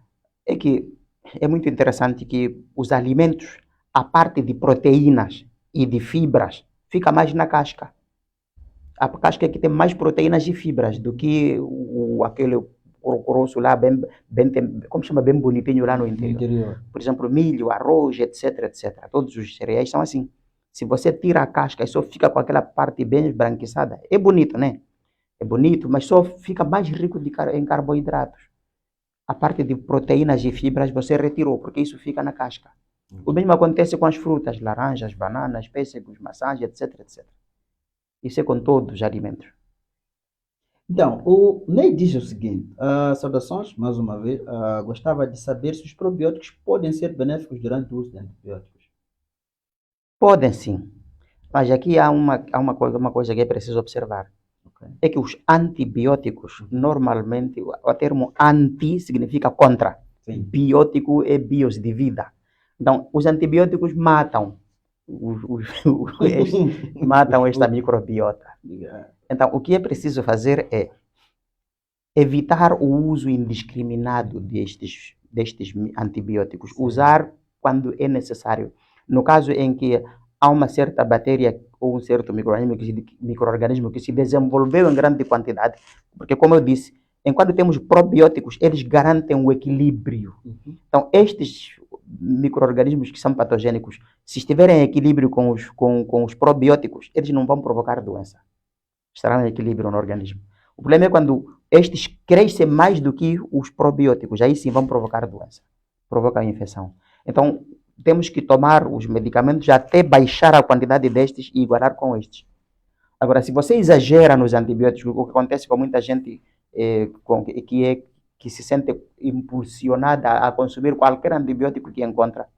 é que é muito interessante que os alimentos, a parte de proteínas e de fibras, fica mais na casca. A casca é que tem mais proteínas e fibras do que aquele grosso lá, como chama, bem bonitinho lá no interior. Por exemplo, milho, arroz, etc, etc. Todos os cereais são assim. Se você tira a casca e só fica com aquela parte bem esbranquiçada, é bonito, né? É bonito, mas só fica mais rico em carboidratos. A parte de proteínas e fibras você retirou, porque isso fica na casca. O mesmo acontece com as frutas, laranjas, bananas, pêssegos, maçãs, etc, etc. Isso é com todos os alimentos. Então, o Ney diz o seguinte: saudações, mais uma vez, gostava de saber se os probióticos podem ser benéficos durante o uso de antibióticos. Podem sim, mas aqui há uma coisa que é preciso observar. É que os antibióticos, normalmente, o termo anti significa contra. Sim. Biótico é bios, de vida. Então, os antibióticos matam matam esta microbiota. Então, o que é preciso fazer é evitar o uso indiscriminado destes antibióticos. Usar quando é necessário. No caso em que há uma certa bactéria ou um certo microorganismo que se desenvolveu em grande quantidade, porque, como eu disse, enquanto temos probióticos, eles garantem o equilíbrio. Então, estes micro-organismos que são patogênicos, se estiverem em equilíbrio com os probióticos, eles não vão provocar doença. Estarão em equilíbrio no organismo. O problema é quando estes crescem mais do que os probióticos, aí sim vão provocar doença, provocam infecção. Então, temos que tomar os medicamentos até baixar a quantidade destes e igualar com estes. Agora, se você exagera nos antibióticos, o que acontece com muita gente que se sente impulsionada a consumir qualquer antibiótico que encontra.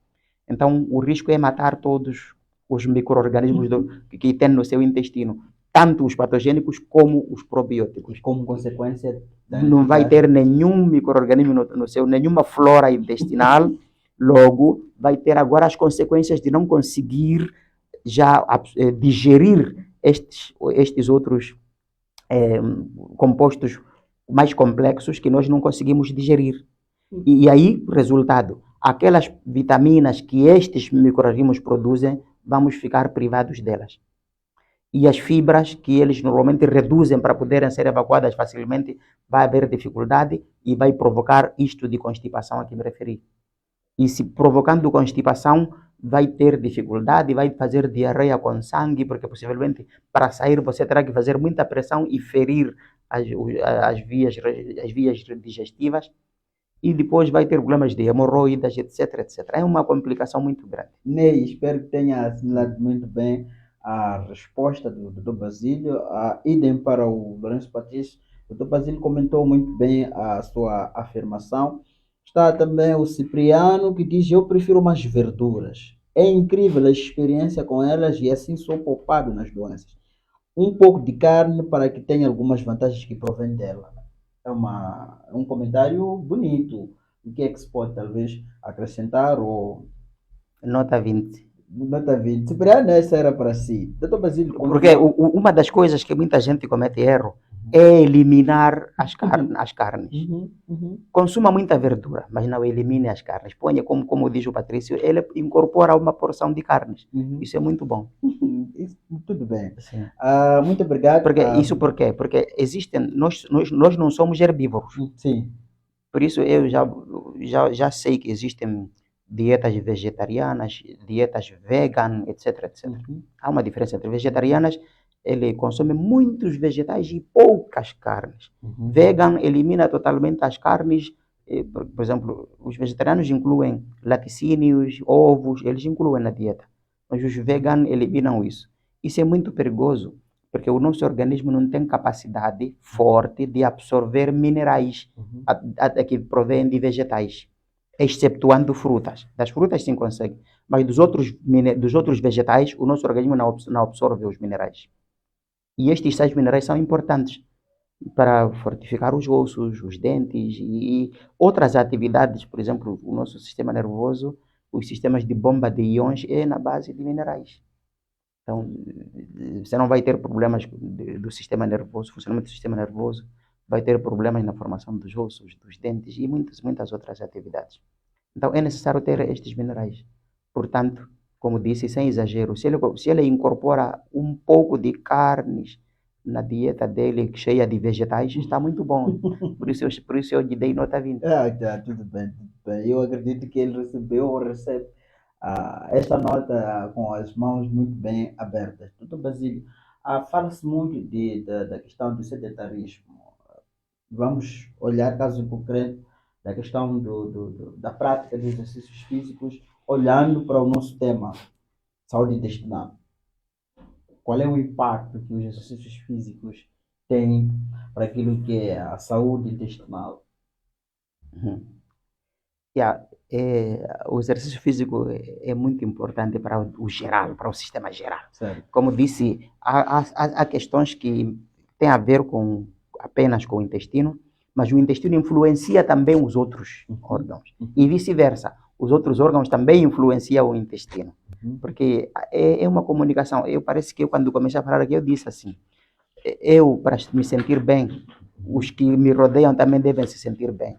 Então, o risco é matar todos os micro-organismos que tem no seu intestino, tanto os patogênicos como os probióticos. Como consequência, não vai ter nenhum micro-organismo no seu, nenhuma flora intestinal, logo vai ter agora as consequências de não conseguir já digerir estes outros compostos mais complexos que nós não conseguimos digerir. E aí, resultado, aquelas vitaminas que estes micro-organismos produzem, vamos ficar privados delas. e as fibras que eles normalmente reduzem para poderem ser evacuadas facilmente, vai haver dificuldade e vai provocar isto de constipação a que me referi. E se provocando constipação, vai ter dificuldade, vai fazer diarreia com sangue, porque possivelmente para sair você terá que fazer muita pressão e ferir as vias digestivas, e depois vai ter problemas de hemorroidas, etc, etc. É uma complicação muito grande. Ney, espero que tenha assimilado muito bem a resposta do Dr. Basílio. Idem para o Lourenço Patrício. O Dr. Basílio comentou muito bem a sua afirmação. Está também o Cipriano, que diz: eu prefiro mais verduras. É incrível a experiência com elas e assim sou poupado nas doenças. Um pouco de carne para que tenha algumas vantagens que provém dela. É um comentário bonito. O que é que se pode talvez acrescentar ou Nota 20. nota 20? Cipriano, essa era para si. Doutor Basílio, Porque uma das coisas que muita gente comete erro é eliminar as carnes. Consuma muita verdura, mas não elimine as carnes. Ponha, como diz o Patrício, ele incorpora uma porção de carnes. Isso é muito bom. Tudo bem. Sim. Muito obrigado. Isso por quê? Porque existem, nós não somos herbívoros. Sim. Por isso eu já sei que existem dietas vegetarianas, dietas vegan, etc, etc. Há uma diferença entre vegetarianas, ele consome muitos vegetais e poucas carnes. Vegan elimina totalmente as carnes. Por exemplo, os vegetarianos incluem laticínios, ovos, eles incluem na dieta. Mas os vegan eliminam isso. Isso é muito perigoso, porque o nosso organismo não tem capacidade forte de absorver minerais que provêm de vegetais, excetuando frutas. Das frutas sim consegue, mas dos outros vegetais, o nosso organismo não absorve os minerais. E estes 6 minerais são importantes para fortificar os ossos, os dentes e outras atividades. Por exemplo, o nosso sistema nervoso, os sistemas de bomba de íons é na base de minerais. Então, você não vai ter problemas do sistema nervoso, funcionamento do sistema nervoso, vai ter problemas na formação dos ossos, dos dentes e muitas outras atividades. Então, é necessário ter estes minerais. Portanto, como disse, sem exagero, se ele incorpora um pouco de carnes na dieta dele, cheia de vegetais, está muito bom. Por isso eu lhe dei nota 20. Tá, tudo bem, tudo bem. Eu acredito que ele recebeu ou recebe esta nota com as mãos muito bem abertas. Doutor Basílio, fala-se muito da questão do sedentarismo. Vamos olhar caso em concreto da questão da prática de exercícios físicos, olhando para o nosso tema, saúde intestinal. Qual é o impacto que os exercícios físicos têm para aquilo que é a saúde intestinal? O exercício físico é muito importante para o geral, para o sistema geral. Certo. Como disse, há questões que têm a ver apenas com o intestino, mas o intestino influencia também os outros órgãos. E vice-versa, os outros órgãos também influenciam o intestino. Porque é uma comunicação. Parece que quando comecei a falar aqui, eu disse assim, para me sentir bem, os que me rodeiam também devem se sentir bem.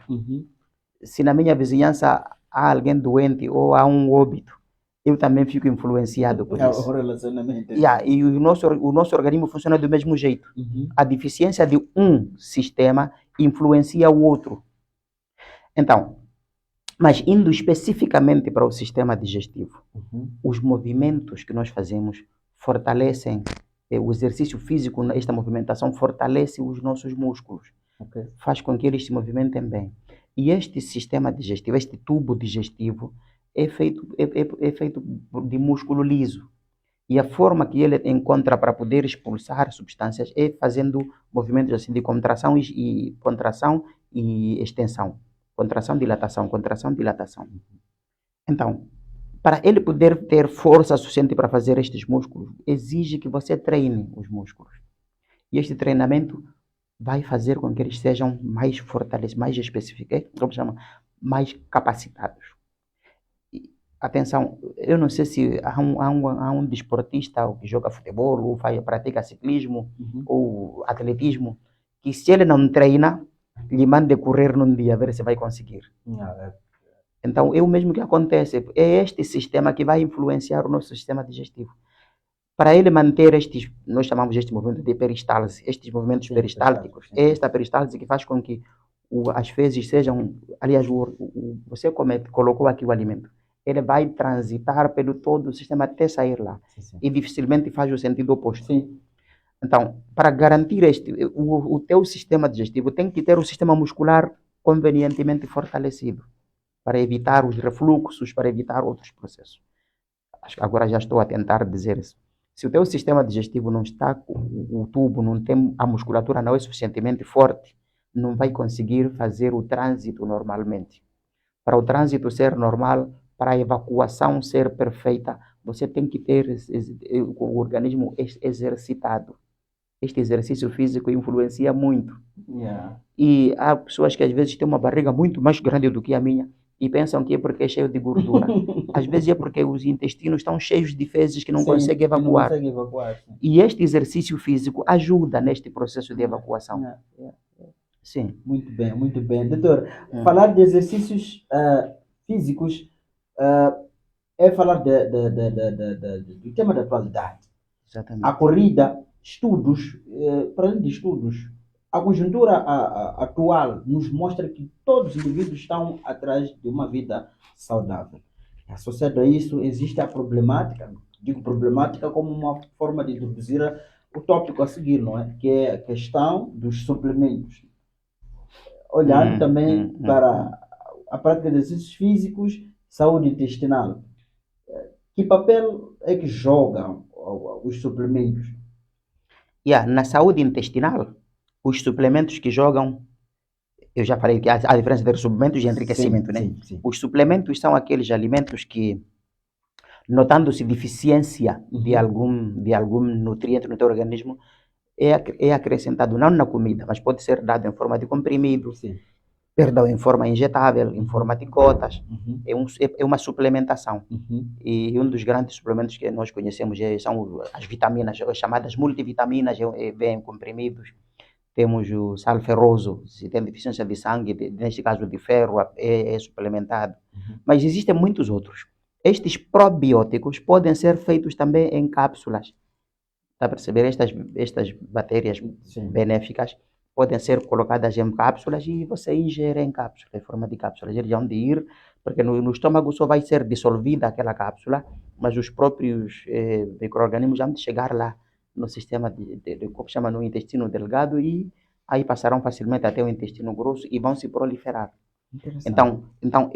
Se na minha vizinhança há alguém doente ou há um óbito, eu também fico influenciado por isso. O relacionamento. E o nosso organismo funciona do mesmo jeito. A deficiência de um sistema influencia o outro. Então, mas indo especificamente para o sistema digestivo, os movimentos que nós fazemos fortalecem, o exercício físico, esta movimentação fortalece os nossos músculos, faz com que eles se movimentem bem. E este sistema digestivo, este tubo digestivo, é feito de músculo liso. E a forma que ele encontra para poder expulsar substâncias é fazendo movimentos assim de contração e extensão. Contração, dilatação, contração, dilatação. Então, para ele poder ter força suficiente para fazer estes músculos, exige que você treine os músculos. E este treinamento vai fazer com que eles sejam mais fortalecidos, mais especificados, mais capacitados. E, atenção, eu não sei se há um desportista que joga futebol, ou pratica ciclismo, ou atletismo, que se ele não treina, lhe mande correr num dia, ver se vai conseguir. Então, é o mesmo que acontece. É este sistema que vai influenciar o nosso sistema digestivo. para ele manter estes, nós chamamos este movimento de peristalse, estes movimentos Sim, peristálticos, sim. é esta peristalse que faz com que as fezes sejam, aliás, você colocou aqui o alimento, ele vai transitar pelo todo o sistema até sair lá, Sim. e dificilmente faz o sentido oposto. Sim. Então, para garantir o teu sistema digestivo tem que ter o sistema muscular convenientemente fortalecido, para evitar os refluxos, para evitar outros processos. Acho que agora já estou a tentar dizer isso. Se o teu sistema digestivo não está, o tubo não tem, a musculatura não é suficientemente forte, não vai conseguir fazer o trânsito normalmente. Para o trânsito ser normal, para a evacuação ser perfeita, você tem que ter o organismo exercitado. Este exercício físico influencia muito. Yeah. E há pessoas que às vezes têm uma barriga muito mais grande do que a minha e pensam que é porque é cheio de gordura. Às vezes é porque os intestinos estão cheios de fezes que não Sim, conseguem que não evacuar. consegue evacuar. Sim. E este exercício físico ajuda neste processo de evacuação. Yeah. Sim. Muito bem, muito bem. Doutor, Hum. falar de exercícios físicos é falar do tema da atualidade. Exatamente. A corrida, estudos, para além de estudos, a conjuntura atual nos mostra que todos os indivíduos estão atrás de uma vida saudável. Associado a isso, existe a problemática, digo problemática como uma forma de introduzir o tópico a seguir, não é? Que é a questão dos suplementos. Olhando também para a prática de exercícios físicos, saúde intestinal. Que papel é que jogam os suplementos? Na saúde intestinal, os suplementos que jogam, eu já falei que há a diferença entre suplementos e enriquecimento, né? Sim. Os suplementos são aqueles alimentos que, notando-se deficiência de algum nutriente no teu organismo, é acrescentado não na comida, mas pode ser dado em forma de comprimido, em forma injetável, em forma de gotas. É uma suplementação. E um dos grandes suplementos que nós conhecemos são as vitaminas, as chamadas multivitaminas, vêm comprimidos. Temos o sal ferroso, se tem deficiência de sangue, neste caso de ferro, é suplementado. Mas existem muitos outros. Estes probióticos podem ser feitos também em cápsulas. Está a perceber? Estas bactérias benéficas podem ser colocadas em cápsulas e você ingere em cápsula, em forma de cápsulas. Eles vão de ir, porque no estômago só vai ser dissolvida aquela cápsula, mas os próprios micro-organismos vão chegar lá no sistema como chama, no intestino delgado, e aí passarão facilmente até o intestino grosso e vão se proliferar. Então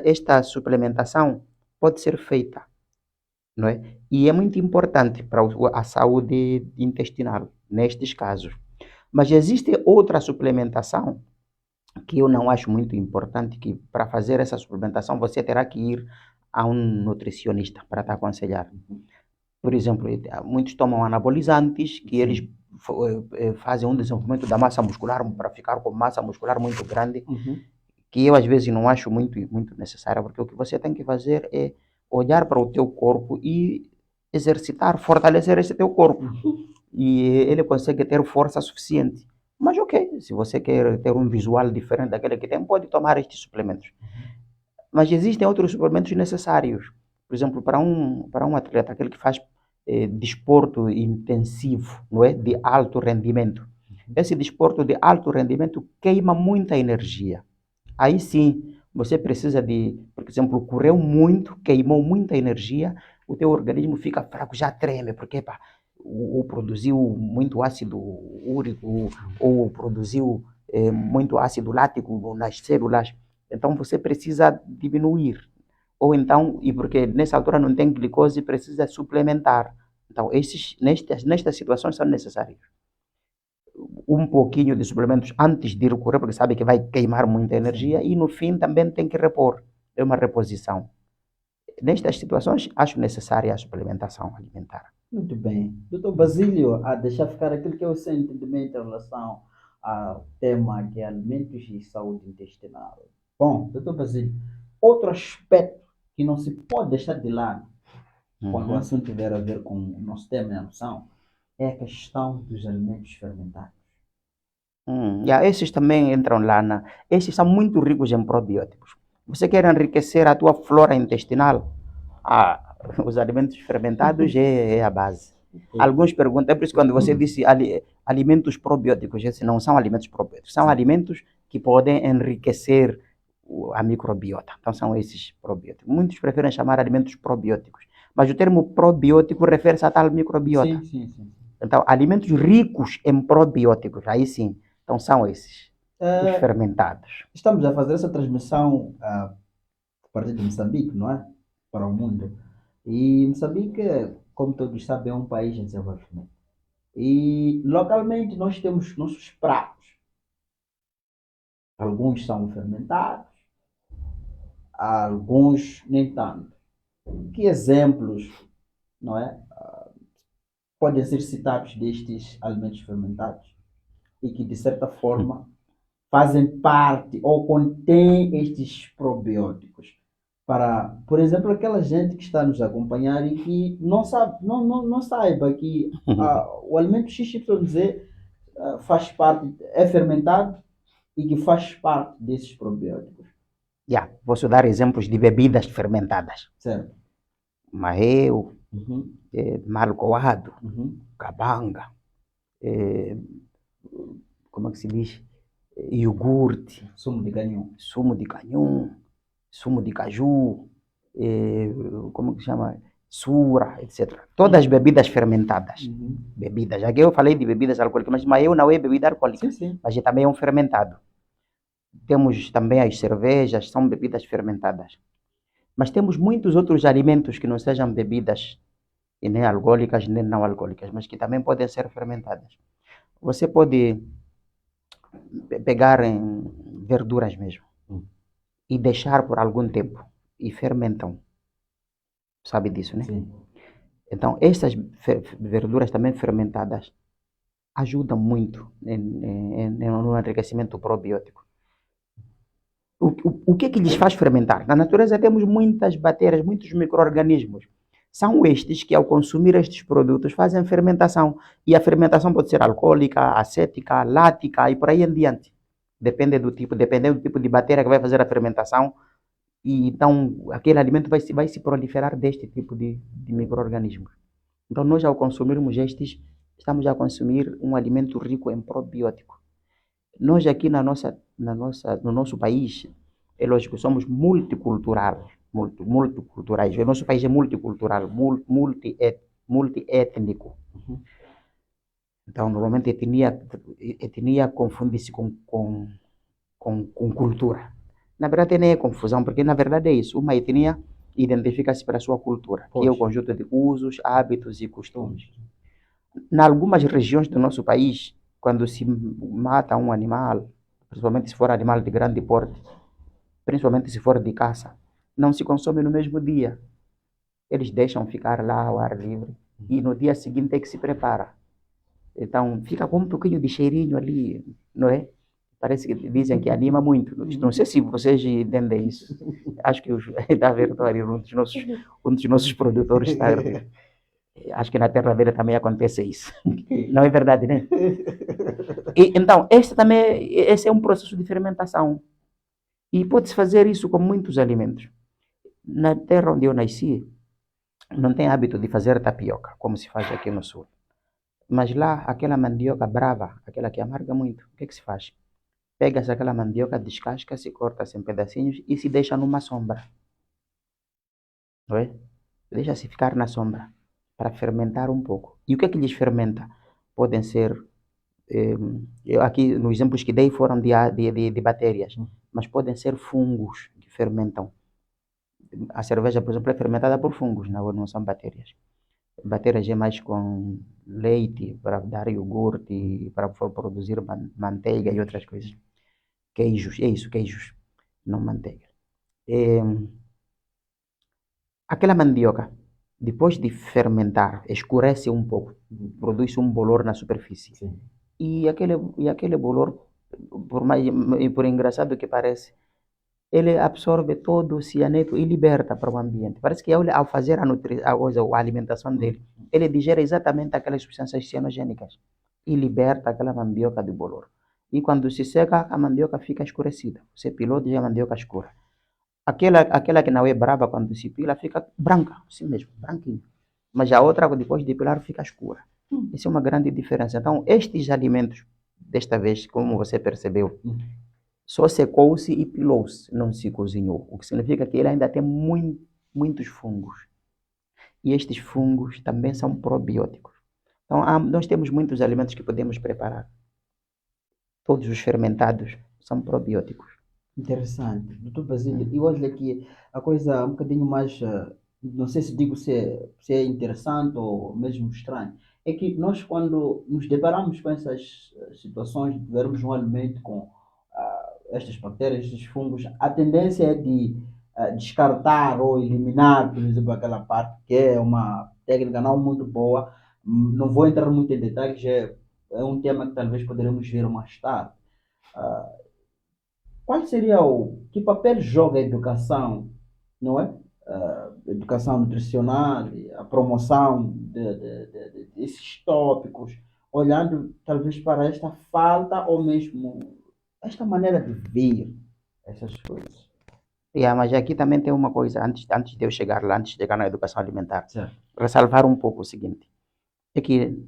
esta suplementação pode ser feita, não é? E é muito importante para a saúde intestinal, nestes casos. Mas existe outra suplementação que eu não acho muito importante, que para fazer essa suplementação você terá que ir a um nutricionista para te aconselhar. Por exemplo, muitos tomam anabolizantes, que eles fazem um desenvolvimento da massa muscular para ficar com massa muscular muito grande, que eu às vezes não acho muito necessário, porque o que você tem que fazer é olhar para o teu corpo e exercitar, fortalecer esse teu corpo. E ele consegue ter força suficiente. Mas ok, se você quer ter um visual diferente daquele que tem, pode tomar estes suplementos. Mas existem outros suplementos necessários. Por exemplo, para um atleta, aquele que faz desporto intensivo, não é? De alto rendimento. Esse desporto de alto rendimento queima muita energia. Aí sim, você precisa por exemplo, correu muito, queimou muita energia, o teu organismo fica fraco, já treme, porque ou produziu muito ácido úrico, ou produziu muito ácido lático nas células. Então você precisa diminuir. Ou então, e porque nessa altura não tem glicose, precisa suplementar. Então, nestas situações são necessários um pouquinho de suplementos antes de ir correr, porque sabe que vai queimar muita energia, e no fim também tem que repor. É uma reposição. Nestas situações, acho necessária a suplementação alimentar. Muito bem. Doutor Basílio, a deixar ficar aquilo que é o seu entendimento em relação ao tema de alimentos e saúde intestinal. Bom, doutor Basílio, outro aspecto que não se pode deixar de lado quando o assunto tiver a ver com o nosso tema e a noção é a questão dos alimentos fermentados. Esses também entram lá. Esses são muito ricos em probióticos. Você quer enriquecer a tua flora intestinal? os alimentos fermentados é a base. Alguns perguntam, é por isso que quando você disse alimentos probióticos, esses não são alimentos probióticos, são alimentos que podem enriquecer a microbiota. Então são esses probióticos. Muitos preferem chamar alimentos probióticos, mas o termo probiótico refere-se a tal microbiota. Sim. Então, alimentos ricos em probióticos, aí sim, então são esses, os fermentados. Estamos a fazer essa transmissão a partir de Moçambique, não é? Para o mundo. E Moçambique, como todos sabem, é um país em desenvolvimento. E localmente nós temos nossos pratos. Alguns são fermentados, alguns nem tanto. Que exemplos, não é? Podem ser citados destes alimentos fermentados e que de certa forma fazem parte ou contêm estes probióticos. Para, por exemplo, aquela gente que está nos acompanhar e que não sabe, não saiba que o alimento XYZ faz parte, é fermentado e que faz parte desses probióticos. Posso dar exemplos de bebidas fermentadas. Certo? Marreu, Uhum. malcoado, Uhum. cabanga, como é que se diz? Iogurte, Sumo de canhão. sumo de canhão, sumo de caju, como que chama? Sura, etc. Todas bebidas fermentadas. Uhum. Bebidas. Já que eu falei de bebidas alcoólicas, mas eu não é bebida alcoólica, Sim. mas também é um fermentado. Temos também as cervejas, são bebidas fermentadas. Mas temos muitos outros alimentos que não sejam bebidas e nem alcoólicas, nem não alcoólicas, mas que também podem ser fermentadas. Você pode pegar em verduras mesmo e deixar por algum tempo e fermentam. Sabe disso, né? Sim. Então, essas verduras também fermentadas ajudam muito no enriquecimento probiótico. O que é que lhes faz fermentar? Na natureza temos muitas bactérias, muitos micro-organismos. São estes que, ao consumir estes produtos, fazem fermentação. E a fermentação pode ser alcoólica, acética, lática e por aí em diante. Dependendo do tipo de bactéria que vai fazer a fermentação. E então, aquele alimento vai se proliferar deste tipo de micro-organismos. Então, nós, ao consumirmos estes, estamos a consumir um alimento rico em probiótico. Nós aqui no nosso país, é lógico, somos multiculturais. O nosso país é multicultural, multiétnico. Então, normalmente, etnia confunde-se com cultura. Na verdade, nem é confusão, porque na verdade é isso. Uma etnia identifica-se pela sua cultura, que é o conjunto de usos, hábitos e costumes. Em algumas regiões do nosso país, quando se mata um animal, principalmente se for animal de grande porte, principalmente se for de caça, não se consome no mesmo dia. Eles deixam ficar lá ao ar livre e no dia seguinte é que se prepara. Então fica com um pouquinho de cheirinho ali, não é? Parece que dizem que anima muito. Não sei se vocês entendem isso. Acho que está a ver, um dos nossos produtores está. Acho que na terra dele também acontece isso. Não é verdade, né? Então, esse é um processo de fermentação. E pode-se fazer isso com muitos alimentos. Na terra onde eu nasci, não tem hábito de fazer tapioca, como se faz aqui no sul. Mas lá, aquela mandioca brava, aquela que amarga muito, o que é que se faz? Pega-se aquela mandioca, descasca-se, corta-se em pedacinhos e se deixa numa sombra. Não é? Deixa-se ficar na sombra para fermentar um pouco. E o que é que lhes fermenta? Podem ser, eu aqui nos exemplos que dei foram de bactérias, mas podem ser fungos que fermentam. A cerveja, por exemplo, é fermentada por fungos, não são bactérias. Bactérias é mais com leite para dar iogurte, para produzir manteiga e outras coisas. Queijos, é isso, queijos, não manteiga. Aquela mandioca, depois de fermentar, escurece um pouco, produz um bolor na superfície. Sim. E aquele bolor, por engraçado que pareça, ele absorve todo o cianeto e liberta para o ambiente. Parece que ao fazer a alimentação dele, ele digere exatamente aquelas substâncias cianogênicas e liberta aquela mandioca do bolor. E quando se seca, a mandioca fica escurecida. Você pilote a mandioca escura. Aquela que não é brava quando se pila fica branca, assim mesmo, branquinha. Mas a outra, depois de pilar, fica escura. Isso é uma grande diferença. Então, estes alimentos, desta vez, como você percebeu, só secou-se e pilou-se, não se cozinhou. O que significa que ele ainda tem muitos fungos. E estes fungos também são probióticos. Então, nós temos muitos alimentos que podemos preparar. Todos os fermentados são probióticos. Interessante. Doutor Basílio, e olha aqui, a coisa um bocadinho mais, não sei se digo se é interessante ou mesmo estranho, é que nós quando nos deparamos com essas situações, de tivermos um alimento com estas bactérias, estes fungos, a tendência é de descartar ou eliminar, por exemplo, aquela parte que é uma técnica não muito boa. Não vou entrar muito em detalhes, é um tema que talvez poderemos ver mais tarde. Ah, Qual seria que papel joga a educação, não é? Educação nutricional, a promoção desses tópicos, olhando talvez para esta falta ou mesmo esta maneira de ver essas coisas. Mas aqui também tem uma coisa, antes de eu chegar lá, antes de chegar na educação alimentar, Certo. ressalvar um pouco o seguinte, é que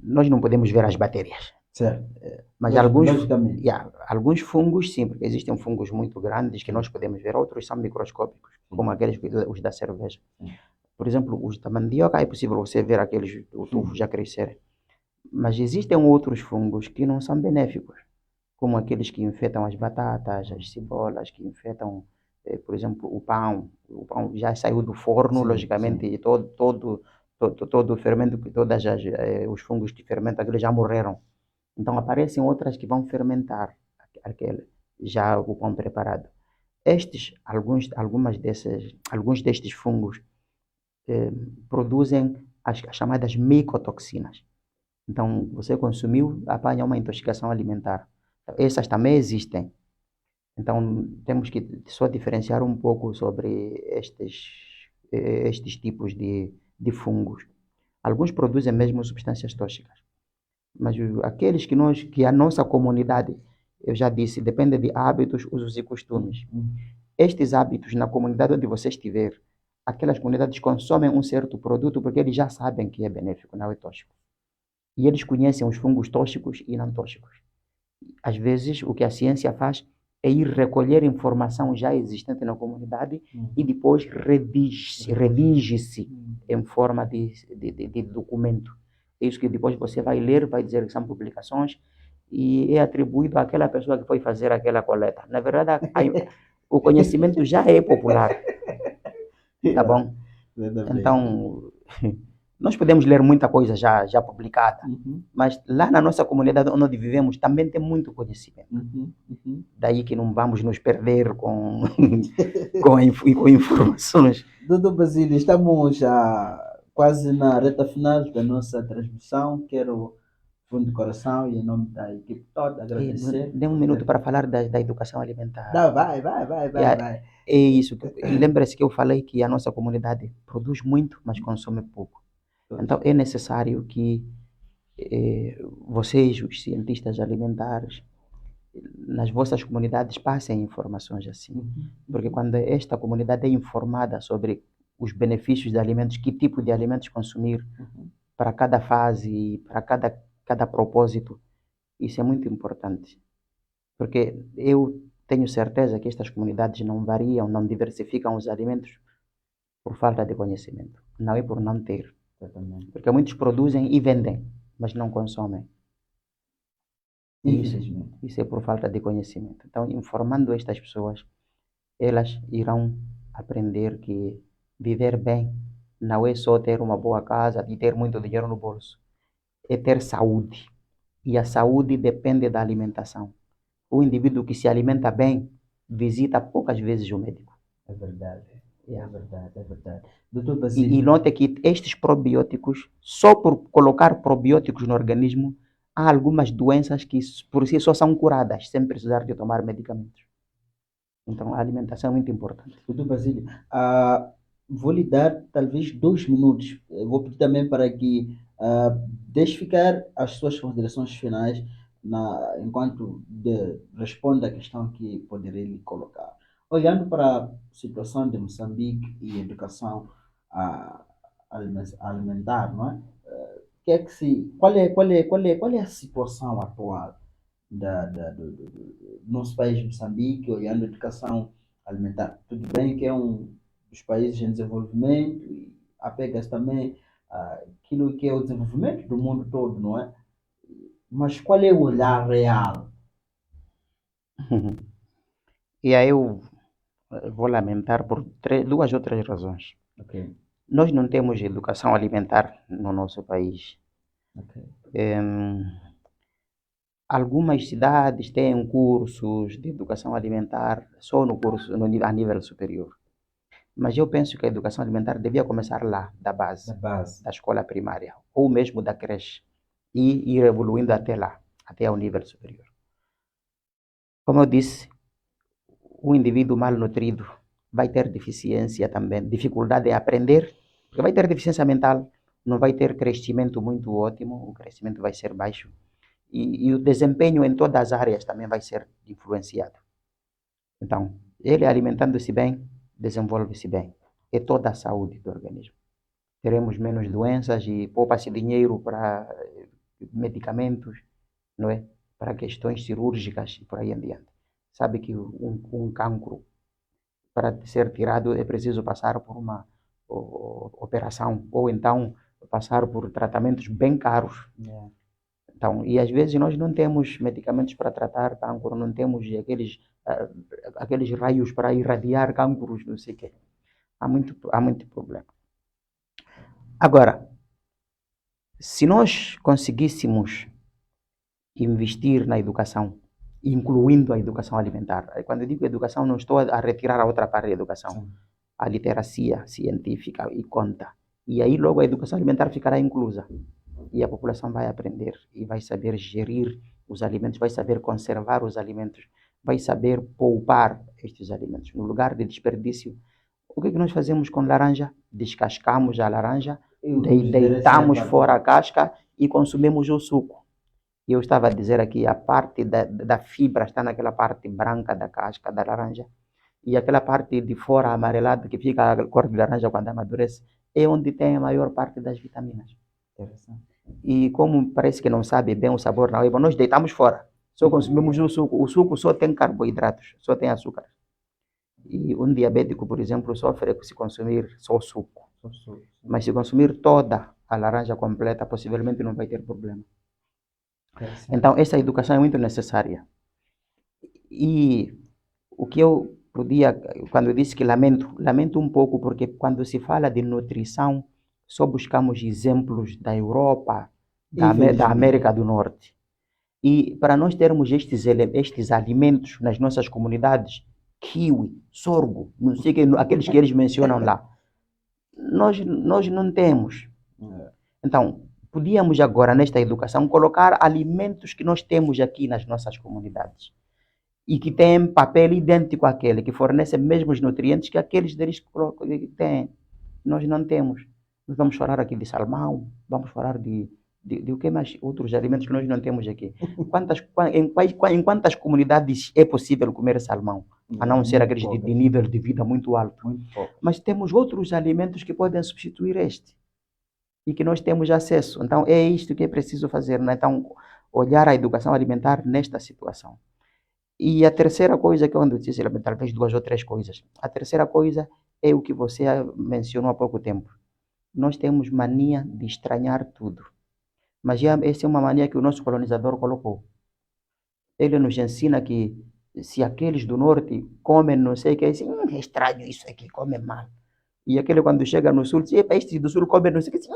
nós não podemos ver as bactérias, Certo. mas Logicamente. alguns fungos sim, porque existem fungos muito grandes que nós podemos ver, outros são microscópicos, como aqueles os da cerveja. Sim. Por exemplo, os da mandioca é possível você ver aqueles, o tufo já crescer, mas existem outros fungos que não são benéficos, como aqueles que infectam as batatas, as cebolas, que infectam, por exemplo, o pão. O pão já saiu do forno, Sim, logicamente, sim. e todo o fermento, os fungos que fermentam aquilo já morreram. Então aparecem outras que vão fermentar aquele, já o pão preparado. Alguns destes fungos produzem as chamadas micotoxinas. Então, você consumiu, apanha uma intoxicação alimentar. Essas também existem. Então, temos que só diferenciar um pouco sobre estes tipos de fungos. Alguns produzem mesmo substâncias tóxicas, mas aqueles que a nossa comunidade, eu já disse, depende de hábitos, usos e costumes. Estes hábitos, na comunidade onde você estiver, aquelas comunidades consomem um certo produto porque eles já sabem que é benéfico, não é tóxico. E eles conhecem os fungos tóxicos e não tóxicos. Às vezes, o que a ciência faz é ir recolher informação já existente na comunidade e depois redige-se em forma de documento. É isso que depois você vai ler, vai dizer que são publicações e é atribuído àquela pessoa que foi fazer aquela coleta. Na verdade, o conhecimento já é popular, tá bom? Então, nós podemos ler muita coisa já publicada, mas lá na nossa comunidade onde vivemos também tem muito conhecimento. Daí que não vamos nos perder com, com informações. Doutor Basílio, estamos já quase na reta final da nossa transmissão. Quero, fundo do coração e em nome da equipe toda, agradecer. Dê um minuto para falar da educação alimentar. Não, vai. É isso. Lembre-se que eu falei que a nossa comunidade produz muito, mas consome pouco. Então é necessário que vocês, os cientistas alimentares, nas vossas comunidades passem informações assim. Porque quando esta comunidade é informada sobre os benefícios de alimentos, que tipo de alimentos consumir para cada fase, para cada propósito, isso é muito importante. Porque eu tenho certeza que estas comunidades não variam, não diversificam os alimentos por falta de conhecimento. Não é por não ter. Porque muitos produzem e vendem, mas não consomem. Isso é por falta de conhecimento. Então, informando estas pessoas, elas irão aprender que viver bem não é só ter uma boa casa e ter muito dinheiro no bolso. É ter saúde. E a saúde depende da alimentação. O indivíduo que se alimenta bem visita poucas vezes o médico. É verdade. Yeah. É verdade. Doutor Basílio. E note que estes probióticos, só por colocar probióticos no organismo, há algumas doenças que por si só são curadas, sem precisar de tomar medicamentos. Então a alimentação é muito importante. Doutor Basílio, vou lhe dar talvez 2 minutos. Eu vou pedir também para que deixe ficar as suas considerações finais enquanto responde a questão que poderei lhe colocar. Olhando para a situação de Moçambique e educação ah, alimentar, não é? Que é que se, qual é a situação atual do nosso país, Moçambique, olhando a educação alimentar? Tudo bem que é um dos países em desenvolvimento e apega-se também àquilo que é o desenvolvimento do mundo todo, não é? Mas qual é o olhar real? E aí eu vou lamentar por duas ou três razões. Ok, Nós não temos educação alimentar no nosso país. ok. Em, algumas cidades têm cursos de educação alimentar só no curso a nível superior. Mas eu penso que a educação alimentar devia começar lá, da base, Da base. da escola primária, ou mesmo da creche, e ir evoluindo até lá, até ao nível superior. Como eu disse, o indivíduo malnutrido vai ter deficiência também, dificuldade em aprender, porque vai ter deficiência mental, não vai ter crescimento muito ótimo, o crescimento vai ser baixo, e o desempenho em todas as áreas também vai ser influenciado. Então, ele alimentando-se bem, desenvolve-se bem. É toda a saúde do organismo. Teremos menos doenças e poupa-se dinheiro para medicamentos, não é? Para questões cirúrgicas e por aí em diante. Sabe que um cancro, para ser tirado, é preciso passar por uma operação, ou então passar por tratamentos bem caros. Yeah. Então, e às vezes nós não temos medicamentos para tratar cancro, não temos ah, aqueles raios para irradiar cancros, não sei o quê. Há muito problema. Agora, se nós conseguíssemos investir na educação, incluindo a educação alimentar, quando eu digo educação, não estou a retirar a outra parte da educação, Sim. a literacia científica e conta. E aí logo a educação alimentar ficará inclusa. E a população vai aprender e vai saber gerir os alimentos, vai saber conservar os alimentos, vai saber poupar estes alimentos. No lugar de desperdício, o que é que nós fazemos com laranja? Descascamos a laranja, deitamos fora a casca e consumimos o suco. E eu estava a dizer aqui, a parte da fibra está naquela parte branca da casca da laranja. E aquela parte de fora amarelada, que fica a cor de laranja quando amadurece, é onde tem a maior parte das vitaminas. Interessante. E como parece que não sabe bem o sabor na uva, nós deitamos fora. Só consumimos o suco. O suco só tem carboidratos, só tem açúcar. E um diabético, por exemplo, sofre se consumir só suco. Mas se consumir toda a laranja completa, possivelmente não vai ter problema. Então, essa educação é muito necessária. E o que eu podia, quando eu disse que lamento um pouco, porque quando se fala de nutrição, só buscamos exemplos da Europa, da América do Norte. E para nós termos estes alimentos nas nossas comunidades, kiwi, sorgo, não sei que, aqueles que eles mencionam lá, nós não temos. Então, podíamos agora, nesta educação, colocar alimentos que nós temos aqui nas nossas comunidades e que têm papel idêntico àquele, que fornecem mesmos nutrientes que aqueles deles que têm. Nós não temos. Nós vamos falar aqui de salmão, vamos falar de o que mais? Outros alimentos que nós não temos aqui. Em quantas comunidades é possível comer salmão? A não ser aqueles de nível de vida muito alto. Mas temos outros alimentos que podem substituir este e que nós temos acesso. Então, é isto que é preciso fazer, né? Então, olhar a educação alimentar nesta situação. E a terceira coisa que eu ando disse, talvez duas ou três coisas. A terceira coisa é o que você mencionou há pouco tempo. Nós temos mania de estranhar tudo. Mas já essa é uma mania que o nosso colonizador colocou. Ele nos ensina que se aqueles do norte comem não sei o que, assim, é estranho isso aqui, comem mal. E aquele quando chega no sul, diz, estes do sul comem não sei o que,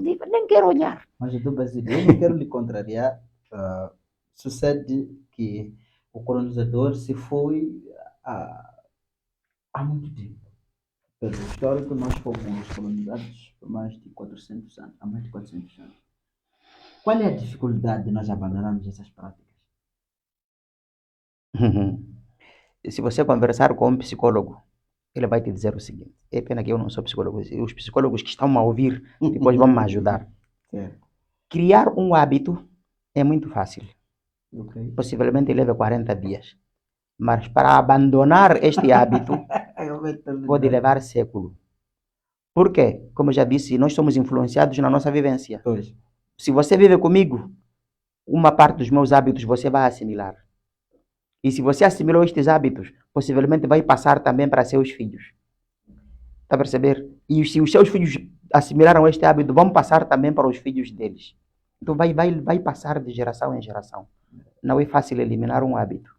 nem quero olhar. Mas do Brasil, eu não quero lhe contrariar. Sucede que o colonizador se foi há muito tempo. Pelo histórico, nós fomos colonizados por mais de 400 anos, há mais de 400 anos. Qual é a dificuldade de nós abandonarmos essas práticas? Se você conversar com um psicólogo, ele vai te dizer o seguinte, é pena que eu não sou psicólogo, os psicólogos que estão a ouvir depois vão me ajudar. Criar um hábito é muito fácil. Possivelmente leva 40 dias. Mas para abandonar este hábito pode levar séculos. Por quê? Como eu já disse, nós somos influenciados na nossa vivência. Pois. Se você vive comigo, uma parte dos meus hábitos você vai assimilar. E se você assimilou estes hábitos, possivelmente vai passar também para seus filhos. Está a perceber? E se os seus filhos assimilaram este hábito, vão passar também para os filhos deles. Então vai passar de geração em geração. Não é fácil eliminar um hábito.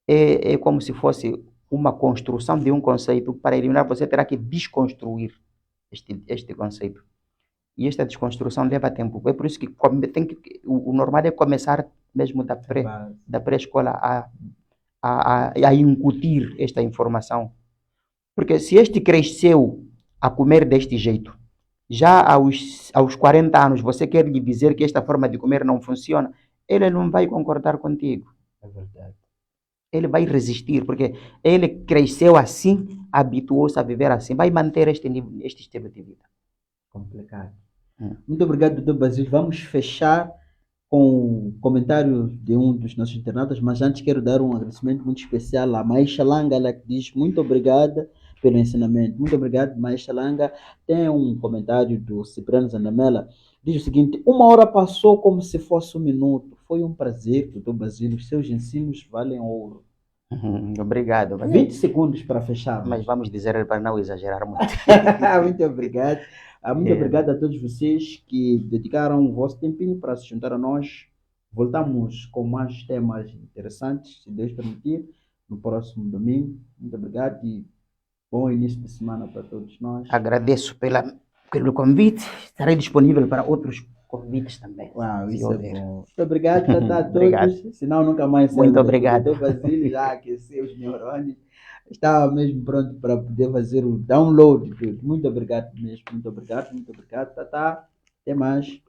É como se fosse uma construção de um conceito. Para eliminar, você terá que desconstruir este conceito. E esta desconstrução leva tempo. É por isso que o normal é começar mesmo da pré-escola a incutir esta informação. Porque se este cresceu a comer deste jeito, já aos 40 anos você quer lhe dizer que esta forma de comer não funciona, ele não vai concordar contigo. É verdade. Ele vai resistir, porque ele cresceu assim, habituou-se a viver assim, vai manter este estilo de vida. Complicado. Muito obrigado, Dr. Basílio. Vamos fechar com o comentário de um dos nossos internautas, mas antes quero dar um agradecimento muito especial à Maisha Langa, ela que diz muito obrigada pelo ensinamento. Muito obrigado, Maisha Langa. Tem um comentário do Cipriano Zandamela, diz o seguinte: 1 hora passou como se fosse 1 minuto. Foi um prazer, Dr. Basílio. Seus ensinos valem ouro. Obrigado. 20 segundos para fechar. Mas vamos dizer para não exagerar muito. Muito obrigado. Muito obrigado a todos vocês que dedicaram o vosso tempinho para se juntar a nós. Voltamos com mais temas interessantes, se Deus permitir, no próximo domingo. Muito obrigado e bom início de semana para todos nós. Agradeço pelo convite. Estarei disponível para outros convites também. Uau, isso é bom. Muito obrigado, Tata, a todos. Obrigado. Senão nunca mais Muito obrigado. O Basílio já aqueceu os neurônios. Estava mesmo pronto para poder fazer o download de tudo. Muito obrigado mesmo. Muito obrigado, Tata. Até mais.